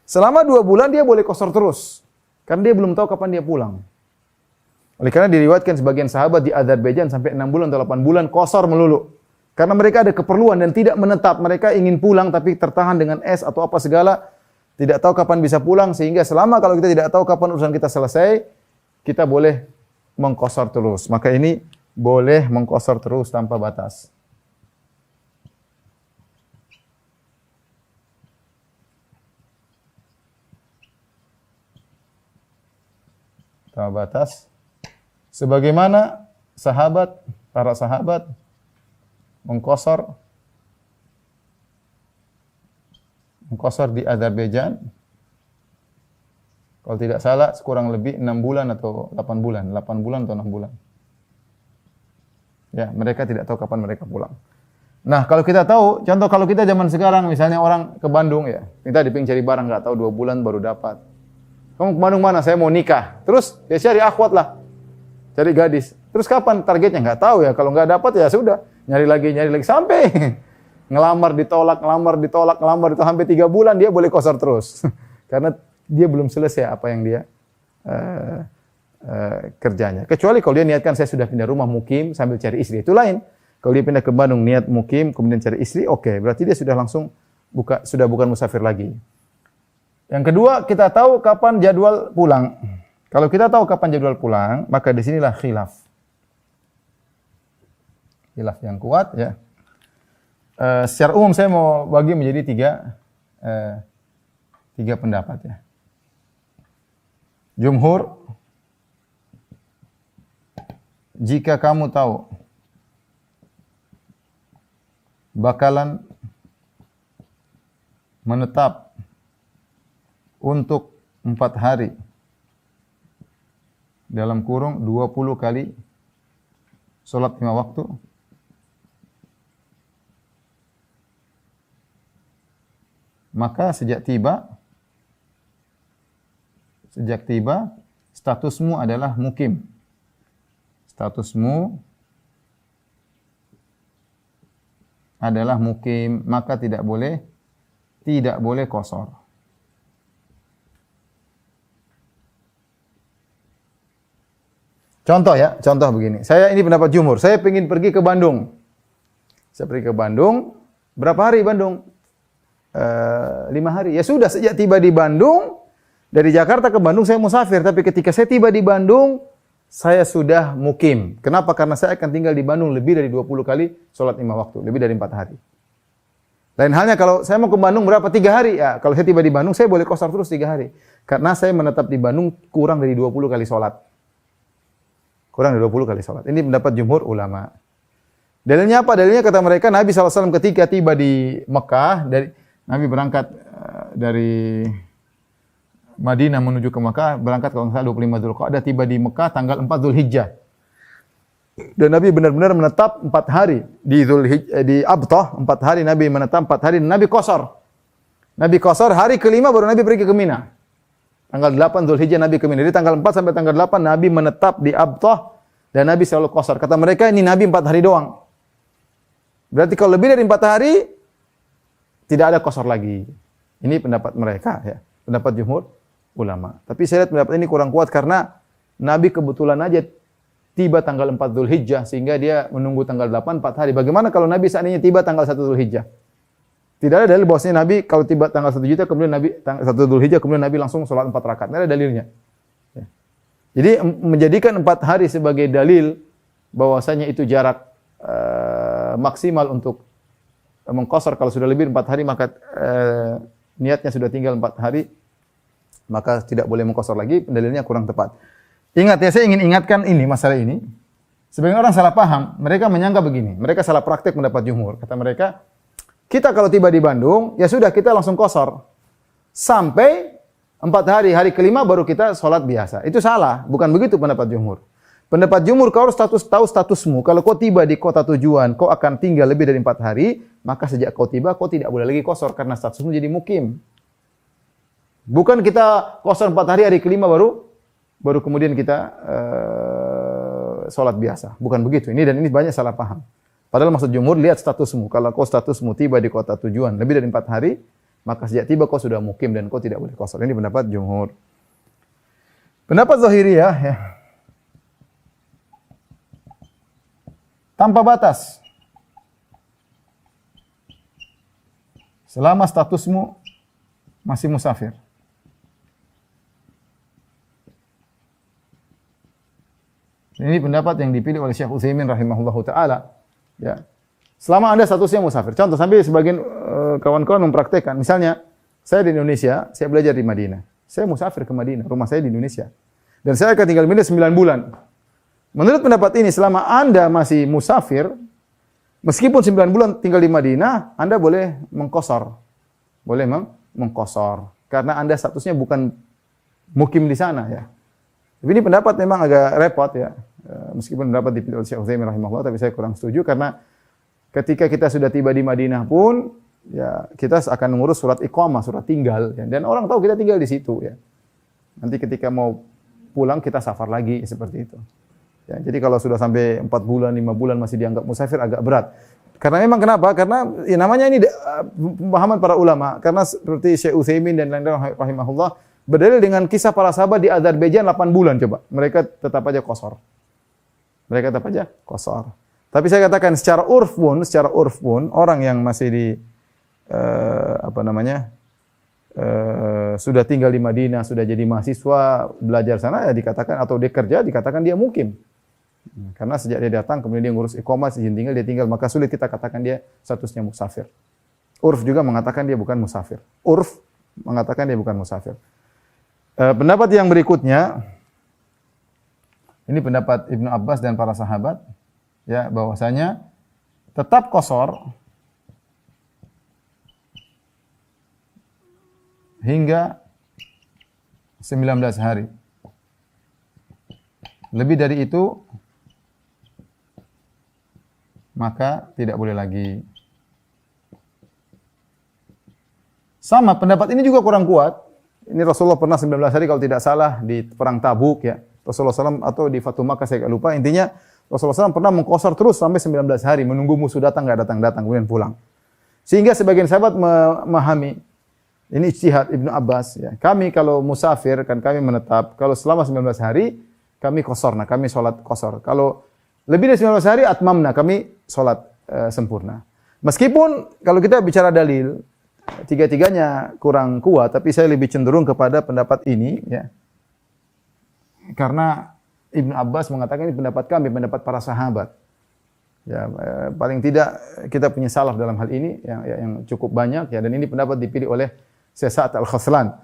Selama 2 bulan dia boleh kosor terus. Karena dia belum tahu kapan dia pulang. Oleh karena diriwayatkan sebagian sahabat di Azerbaijan sampai 6 bulan atau 8 bulan kosor melulu. Karena mereka ada keperluan dan tidak menetap. Mereka ingin pulang tapi tertahan dengan es atau apa segala. Tidak tahu kapan bisa pulang. Sehingga selama kalau kita tidak tahu kapan urusan kita selesai, kita boleh mengkosor terus. Maka ini boleh mengkosor terus tanpa batas. Tanpa batas. Sebagaimana para sahabat mengkosor di Azerbaijan, kalau tidak salah kurang lebih 6 bulan atau 8 bulan, 8 bulan atau 6 bulan. Ya, mereka tidak tahu kapan mereka pulang. Nah, kalau kita tahu, contoh kalau kita zaman sekarang, misalnya orang ke Bandung ya, kita dipingin cari barang, nggak tahu 2 bulan baru dapat. Kamu ke Bandung mana? Saya mau nikah. Terus ya cari akhwat lah, cari gadis. Terus kapan targetnya? Nggak tahu ya. Kalau nggak dapat ya sudah, nyari lagi sampai ngelamar ditolak sampai 3 bulan dia boleh kosor terus. Karena dia belum selesai apa yang dia kerjanya. Kecuali kalau dia niatkan saya sudah pindah rumah mukim sambil cari istri, itu lain. Kalau dia pindah ke Bandung niat mukim kemudian cari istri, oke, berarti dia sudah langsung bukan musafir lagi. Yang kedua, kita tahu kapan jadwal pulang. Kalau kita tahu kapan jadwal pulang, maka di sinilah khilaf. Khilaf yang kuat ya. Secara umum saya mau bagi menjadi 3 pendapat ya. Jumhur, jika kamu tahu bakalan menetap untuk 4 hari dalam kurung 20 kali sholat 5 waktu, maka sejak tiba statusmu adalah mukim. Statusmu adalah mukim, maka tidak boleh qasar. Contoh begini. Ini pendapat jumhur. Saya ingin pergi ke Bandung. Saya pergi ke Bandung. Berapa hari Bandung? 5 hari. Ya sudah, sejak tiba di Bandung, dari Jakarta ke Bandung saya musafir. Tapi ketika saya tiba di Bandung, saya sudah mukim. Kenapa? Karena saya akan tinggal di Bandung lebih dari 20 kali sholat 5 waktu. Lebih dari 4 hari. Lain halnya kalau saya mau ke Bandung berapa? 3 hari. Ya, kalau saya tiba di Bandung, saya boleh qasar terus 3 hari. Karena saya menetap di Bandung kurang dari 20 kali sholat. Kurang dari 20 kali sholat. Ini pendapat jumhur ulama. Dalilnya apa? Dalilnya kata mereka, Nabi SAW ketika tiba di Mekah, Nabi berangkat dari Madinah menuju ke Mekah, berangkat kalau nggak salah 25 Dzulqa'dah, tiba di Mekah tanggal 4 Dzulhijjah. Dan Nabi benar-benar menetap 4 hari di Abtah, 4 hari Nabi menetap 4 hari, Nabi qasar. Nabi qasar hari kelima baru Nabi pergi ke Mina. Tanggal 8 Dzulhijjah Nabi ke Mina. Jadi tanggal 4 sampai tanggal 8 Nabi menetap di Abtah dan Nabi selalu qasar. Kata mereka ini Nabi 4 hari doang. Berarti kalau lebih dari 4 hari tidak ada qasar lagi. Ini pendapat mereka ya. Pendapat jumhur ulama. Tapi saya lihat pendapat ini kurang kuat karena Nabi kebetulan aja tiba tanggal 4 Dzulhijjah sehingga dia menunggu tanggal 8 4 hari. Bagaimana kalau Nabi seandainya tiba tanggal 1 Dzulhijjah? Tidak ada dalil bahwasanya Nabi kalau tiba tanggal 1 Dzulhijjah kemudian Nabi tanggal 1 Dzulhijjah kemudian Nabi langsung salat 4 rakaat. Tidak ada dalilnya. Ya. Jadi menjadikan 4 hari sebagai dalil bahwasanya itu jarak maksimal untuk mengqasar. Kalau sudah lebih 4 hari maka niatnya sudah tinggal 4 hari, maka tidak boleh mengqasar lagi, dalilnya kurang tepat. Ingat ya, saya ingin ingatkan ini, masalah ini. Sebagian orang salah paham, mereka menyangka begini, mereka salah praktek pendapat jumhur. Kata mereka, kita kalau tiba di Bandung, ya sudah kita langsung qasar. Sampai 4 hari, hari kelima baru kita sholat biasa. Itu salah, bukan begitu pendapat jumhur. Pendapat jumhur, kau harus tahu statusmu. Kalau kau tiba di kota tujuan, kau akan tinggal lebih dari 4 hari, maka sejak kau tiba, kau tidak boleh lagi qasar karena statusmu jadi mukim. Bukan kita qasar 4 hari, hari kelima baru kemudian kita sholat biasa. Bukan begitu. Ini dan ini banyak salah paham. Padahal maksud jumhur, lihat statusmu. Kalau kau statusmu tiba di kota tujuan lebih dari 4 hari, maka sejak tiba kau sudah mukim dan kau tidak boleh qasar. Ini pendapat jumhur. Pendapat Zahiriyah ya. Tanpa batas. Selama statusmu masih musafir. Ini pendapat yang dipilih oleh Syekh Utsaimin rahimahullahu taala. Ya. Selama Anda statusnya musafir. Contoh, sampai sebagian kawan-kawan mempraktekkan. Misalnya, saya di Indonesia, saya belajar di Madinah. Saya musafir ke Madinah, rumah saya di Indonesia. Dan saya akan tinggal di Madinah 9 bulan. Menurut pendapat ini, selama Anda masih musafir, meskipun 9 bulan tinggal di Madinah, Anda boleh mengqasar. Boleh mengqasar. Karena Anda statusnya bukan mukim di sana ya. Tapi ini pendapat memang agak repot ya. Meskipun pendapat dipilih oleh Syekh Utsaimin rahimahullah, tapi saya kurang setuju karena ketika kita sudah tiba di Madinah pun, ya kita akan mengurus surat iqamah, surat tinggal, ya. Dan orang tahu kita tinggal di situ, ya. Nanti ketika mau pulang kita safar lagi seperti itu. Ya, jadi kalau sudah sampai 4 bulan, 5 bulan masih dianggap musafir agak berat. Karena memang kenapa? Karena ya namanya ini pemahaman para ulama. Karena seperti Syekh Utsaimin dan lain-lain rahimahullah berdalil dengan kisah para sahabat di Azerbaijan 8 bulan coba. Mereka tetap aja qasar. Mereka tetap aja qasar. Tapi saya katakan secara urf pun orang yang masih di sudah tinggal di Madinah, sudah jadi mahasiswa, belajar sana ya dikatakan atau dia kerja dikatakan dia mukim. Karena sejak dia datang kemudian dia ngurus iqamah, izin tinggal, dia tinggal, maka sulit kita katakan dia statusnya musafir. Urf juga mengatakan dia bukan musafir. Urf mengatakan dia bukan musafir. Pendapat yang berikutnya, ini pendapat Ibnu Abbas dan para sahabat, ya bahwasanya tetap qasar hingga 19 hari. Lebih dari itu maka tidak boleh lagi. Sama pendapat ini juga kurang kuat. Ini Rasulullah pernah 19 hari kalau tidak salah di perang Tabuk ya. Rasulullah SAW atau di Fatu Makkah saya lupa. Intinya Rasulullah SAW pernah mengqasar terus sampai 19 hari menunggu musuh datang enggak datang kemudian pulang. Sehingga sebagian sahabat memahami ini ijtihad Ibnu Abbas ya. Kami kalau musafir kan kami menetap. Kalau selama 19 hari kami qasarna, kami salat qasar. Kalau lebih dari 19 hari atmamna, kami salat sempurna. Meskipun kalau kita bicara dalil tiga-tiganya kurang kuat, tapi saya lebih cenderung kepada pendapat ini ya. Karena Ibnu Abbas mengatakan ini pendapat kami, pendapat para sahabat. Ya, paling tidak kita punya salaf dalam hal ini yang cukup banyak ya, dan ini pendapat dipilih oleh Syekh Sa'ad Al-Khaslan.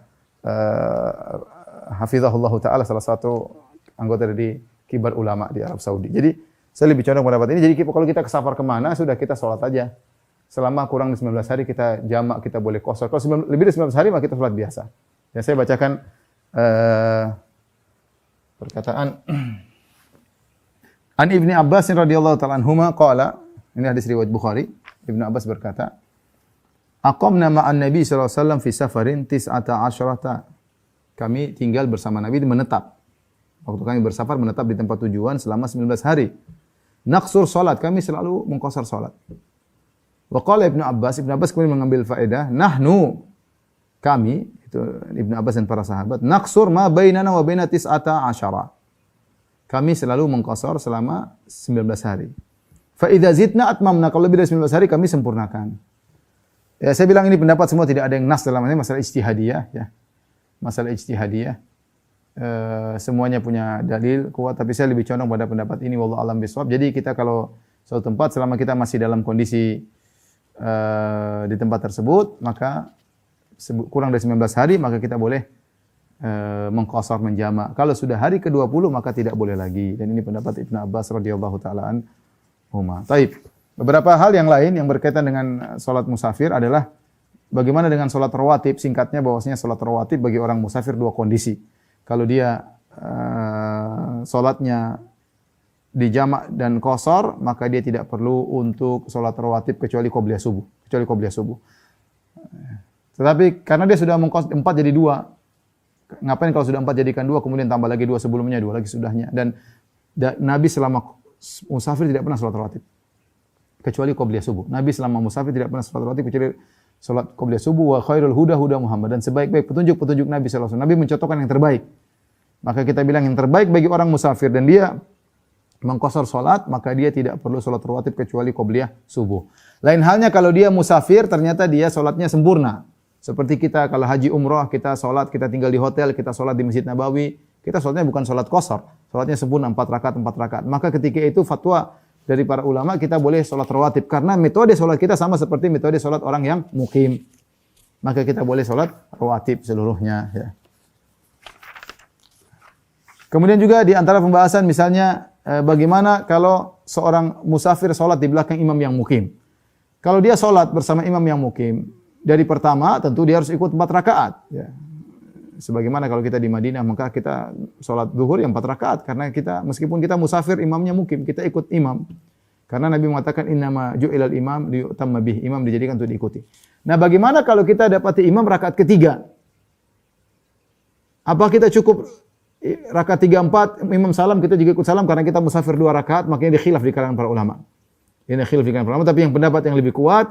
Hafizahullah taala, salah satu anggota dari kibar ulama di Arab Saudi. Jadi saya lebih condong pendapat ini. Jadi kalau kita ke safar kemana sudah kita sholat aja. Selama kurang dari 19 hari kita jamak, kita boleh qasar. Kalau lebih dari 19 hari maka kita sholat biasa. Ya, saya bacakan perkataan An Ibni Abbas radhiyallahu ta'ala anhuma qala, ini hadis riwayat Bukhari. Ibnu Abbas berkata, aqamna ma'an Nabi sallallahu alaihi wasallam fi safarin 19. Kami tinggal bersama Nabi, menetap. Waktu kami bersafar menetap di tempat tujuan selama 19 hari. Naqsur salat, kami selalu mengqasar salat. Wa qala Ibnu Abbas kemudian mengambil faedah, nahnu, kami, itu Ibnu Abbas dan para sahabat, naqsur ma bainana wa baina 19. Kami selalu mengqasar selama 19 hari. Fa idza zidna atmamna, kalau lebih dari 19 hari kami sempurnakan. Ya, saya bilang ini pendapat semua tidak ada yang nas dalam ini, masalah ijtihadiyah ya. Masalah ijtihadiyah. semuanya punya dalil kuat, tapi saya lebih condong pada pendapat ini wallahu alam bisawab. Jadi kita kalau suatu tempat selama kita masih dalam kondisi di tempat tersebut, maka kurang dari 19 hari maka kita boleh mengqashar menjamak. Kalau sudah hari ke-20 maka tidak boleh lagi. Dan ini pendapat Ibnu Abbas radhiyallahu taala anhuma. Taib. Beberapa hal yang lain yang berkaitan dengan salat musafir adalah bagaimana dengan salat rawatib. Singkatnya bahwasanya salat rawatib bagi orang musafir dua kondisi. Kalau dia salatnya dijamak dan qashar, maka dia tidak perlu untuk salat rawatib kecuali qobliyah subuh. Tetapi karena dia sudah mengqashar 4 jadi 2. Ngapain kalau sudah 4 jadikan 2 kemudian tambah lagi 2 sebelumnya, 2 lagi sudahnya. Dan Nabi selama musafir tidak pernah salat rawatib kecuali qobliyah subuh. Nabi selama musafir tidak pernah salat rawatib kecuali salat qobliyah subuh. Wa khairul huda Muhammad, dan sebaik-baik petunjuk Nabi sallallahu alaihi wasallam. Nabi mencontohkan yang terbaik. Maka kita bilang yang terbaik bagi orang musafir dan dia mengqashar salat, maka dia tidak perlu salat rawatib kecuali qobliyah subuh. Lain halnya kalau dia musafir ternyata dia salatnya sempurna. Seperti kita kalau haji umrah, kita salat, kita tinggal di hotel, kita salat di Masjid Nabawi, kita salatnya bukan salat qashar, salatnya sempurna 4 rakaat. Maka ketika itu fatwa dari para ulama kita boleh salat rawatib karena metode salat kita sama seperti metode salat orang yang mukim. Maka kita boleh salat rawatib seluruhnya, ya. Kemudian juga di antara pembahasan misalnya bagaimana kalau seorang musafir salat di belakang imam yang mukim. Kalau dia salat bersama imam yang mukim, dari pertama tentu dia harus ikut 4 rakaat, ya. Sebagaimana kalau kita di Madinah maka kita salat zuhur yang 4 rakaat karena kita meskipun kita musafir imamnya mukim, kita ikut imam. Karena Nabi mengatakan innama ju'ilal imam liyutamma bih, imam dijadikan untuk diikuti. Nah, bagaimana kalau kita dapati imam rakaat ketiga? Apa kita cukup rakaat 3 4 imam salam kita juga ikut salam karena kita musafir 2 rakaat? Makanya dikhilaf di kalangan para ulama. Ini khilaf di kalangan para ulama, tapi yang pendapat yang lebih kuat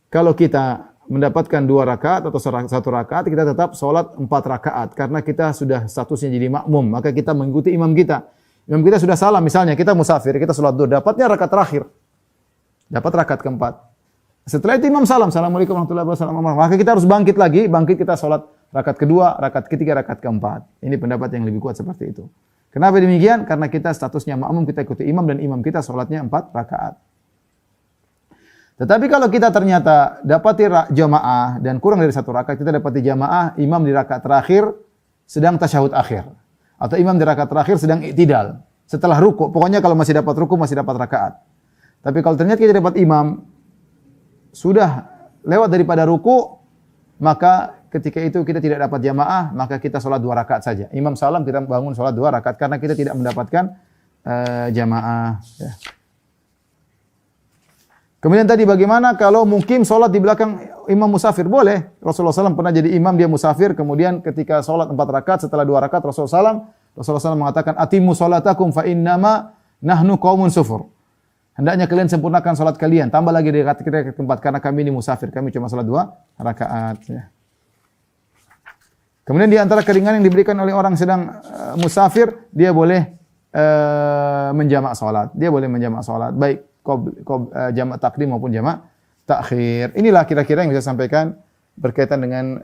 kalau kita mendapatkan 2 rakaat atau 1 rakaat, kita tetap salat 4 rakaat karena kita sudah statusnya jadi makmum, maka kita mengikuti imam kita. Imam kita sudah salam, misalnya kita musafir, kita salat zuhur, dapatnya rakaat terakhir. Dapat rakaat keempat. Setelah itu imam salam, assalamualaikum warahmatullahi wabarakatuh. Maka kita harus bangkit kita salat rakaat kedua, rakaat ketiga, rakaat keempat. Ini pendapat yang lebih kuat seperti itu. Kenapa demikian? Karena kita statusnya makmum, kita ikuti imam dan imam kita salatnya 4 rakaat. Tetapi kalau kita ternyata dapati jamaah dan kurang dari 1 rakaat, kita dapati jamaah imam di rakaat terakhir sedang tasyahud akhir atau imam di rakaat terakhir sedang i'tidal setelah ruku. Pokoknya kalau masih dapat ruku masih dapat rakaat. Tapi kalau ternyata kita dapat imam sudah lewat daripada ruku, maka ketika itu kita tidak dapat jamaah, maka kita salat 2 rakaat saja. Imam salam, kita bangun salat 2 rakaat karena kita tidak mendapatkan jamaah, ya. Kemudian tadi bagaimana kalau mukim salat di belakang imam musafir? Boleh. Rasulullah SAW pernah jadi imam, dia musafir, kemudian ketika salat 4 rakaat, setelah 2 rakaat Rasulullah SAW mengatakan, "Atimmu salatakum fa innama nahnu qaumun sufur." Hendaknya kalian sempurnakan salat kalian, tambah lagi di rakaat keempat karena kami ini musafir, kami cuma salat 2 rakaat, ya. Kemudian di antara keringanan yang diberikan oleh orang sedang musafir, dia boleh menjamak salat. Dia boleh menjamak salat, baik jamak takdim maupun jamak takhir. Inilah kira-kira yang bisa saya sampaikan berkaitan dengan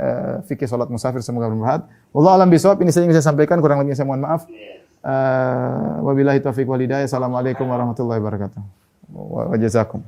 fikih salat musafir, semoga bermanfaat. Wallahu a'lam bishawab. Ini saja yang saya sampaikan, kurang lebihnya saya mohon maaf. Wabillahi taufiq wal hidayah. Assalamualaikum warahmatullahi wabarakatuh. Wa jazakum.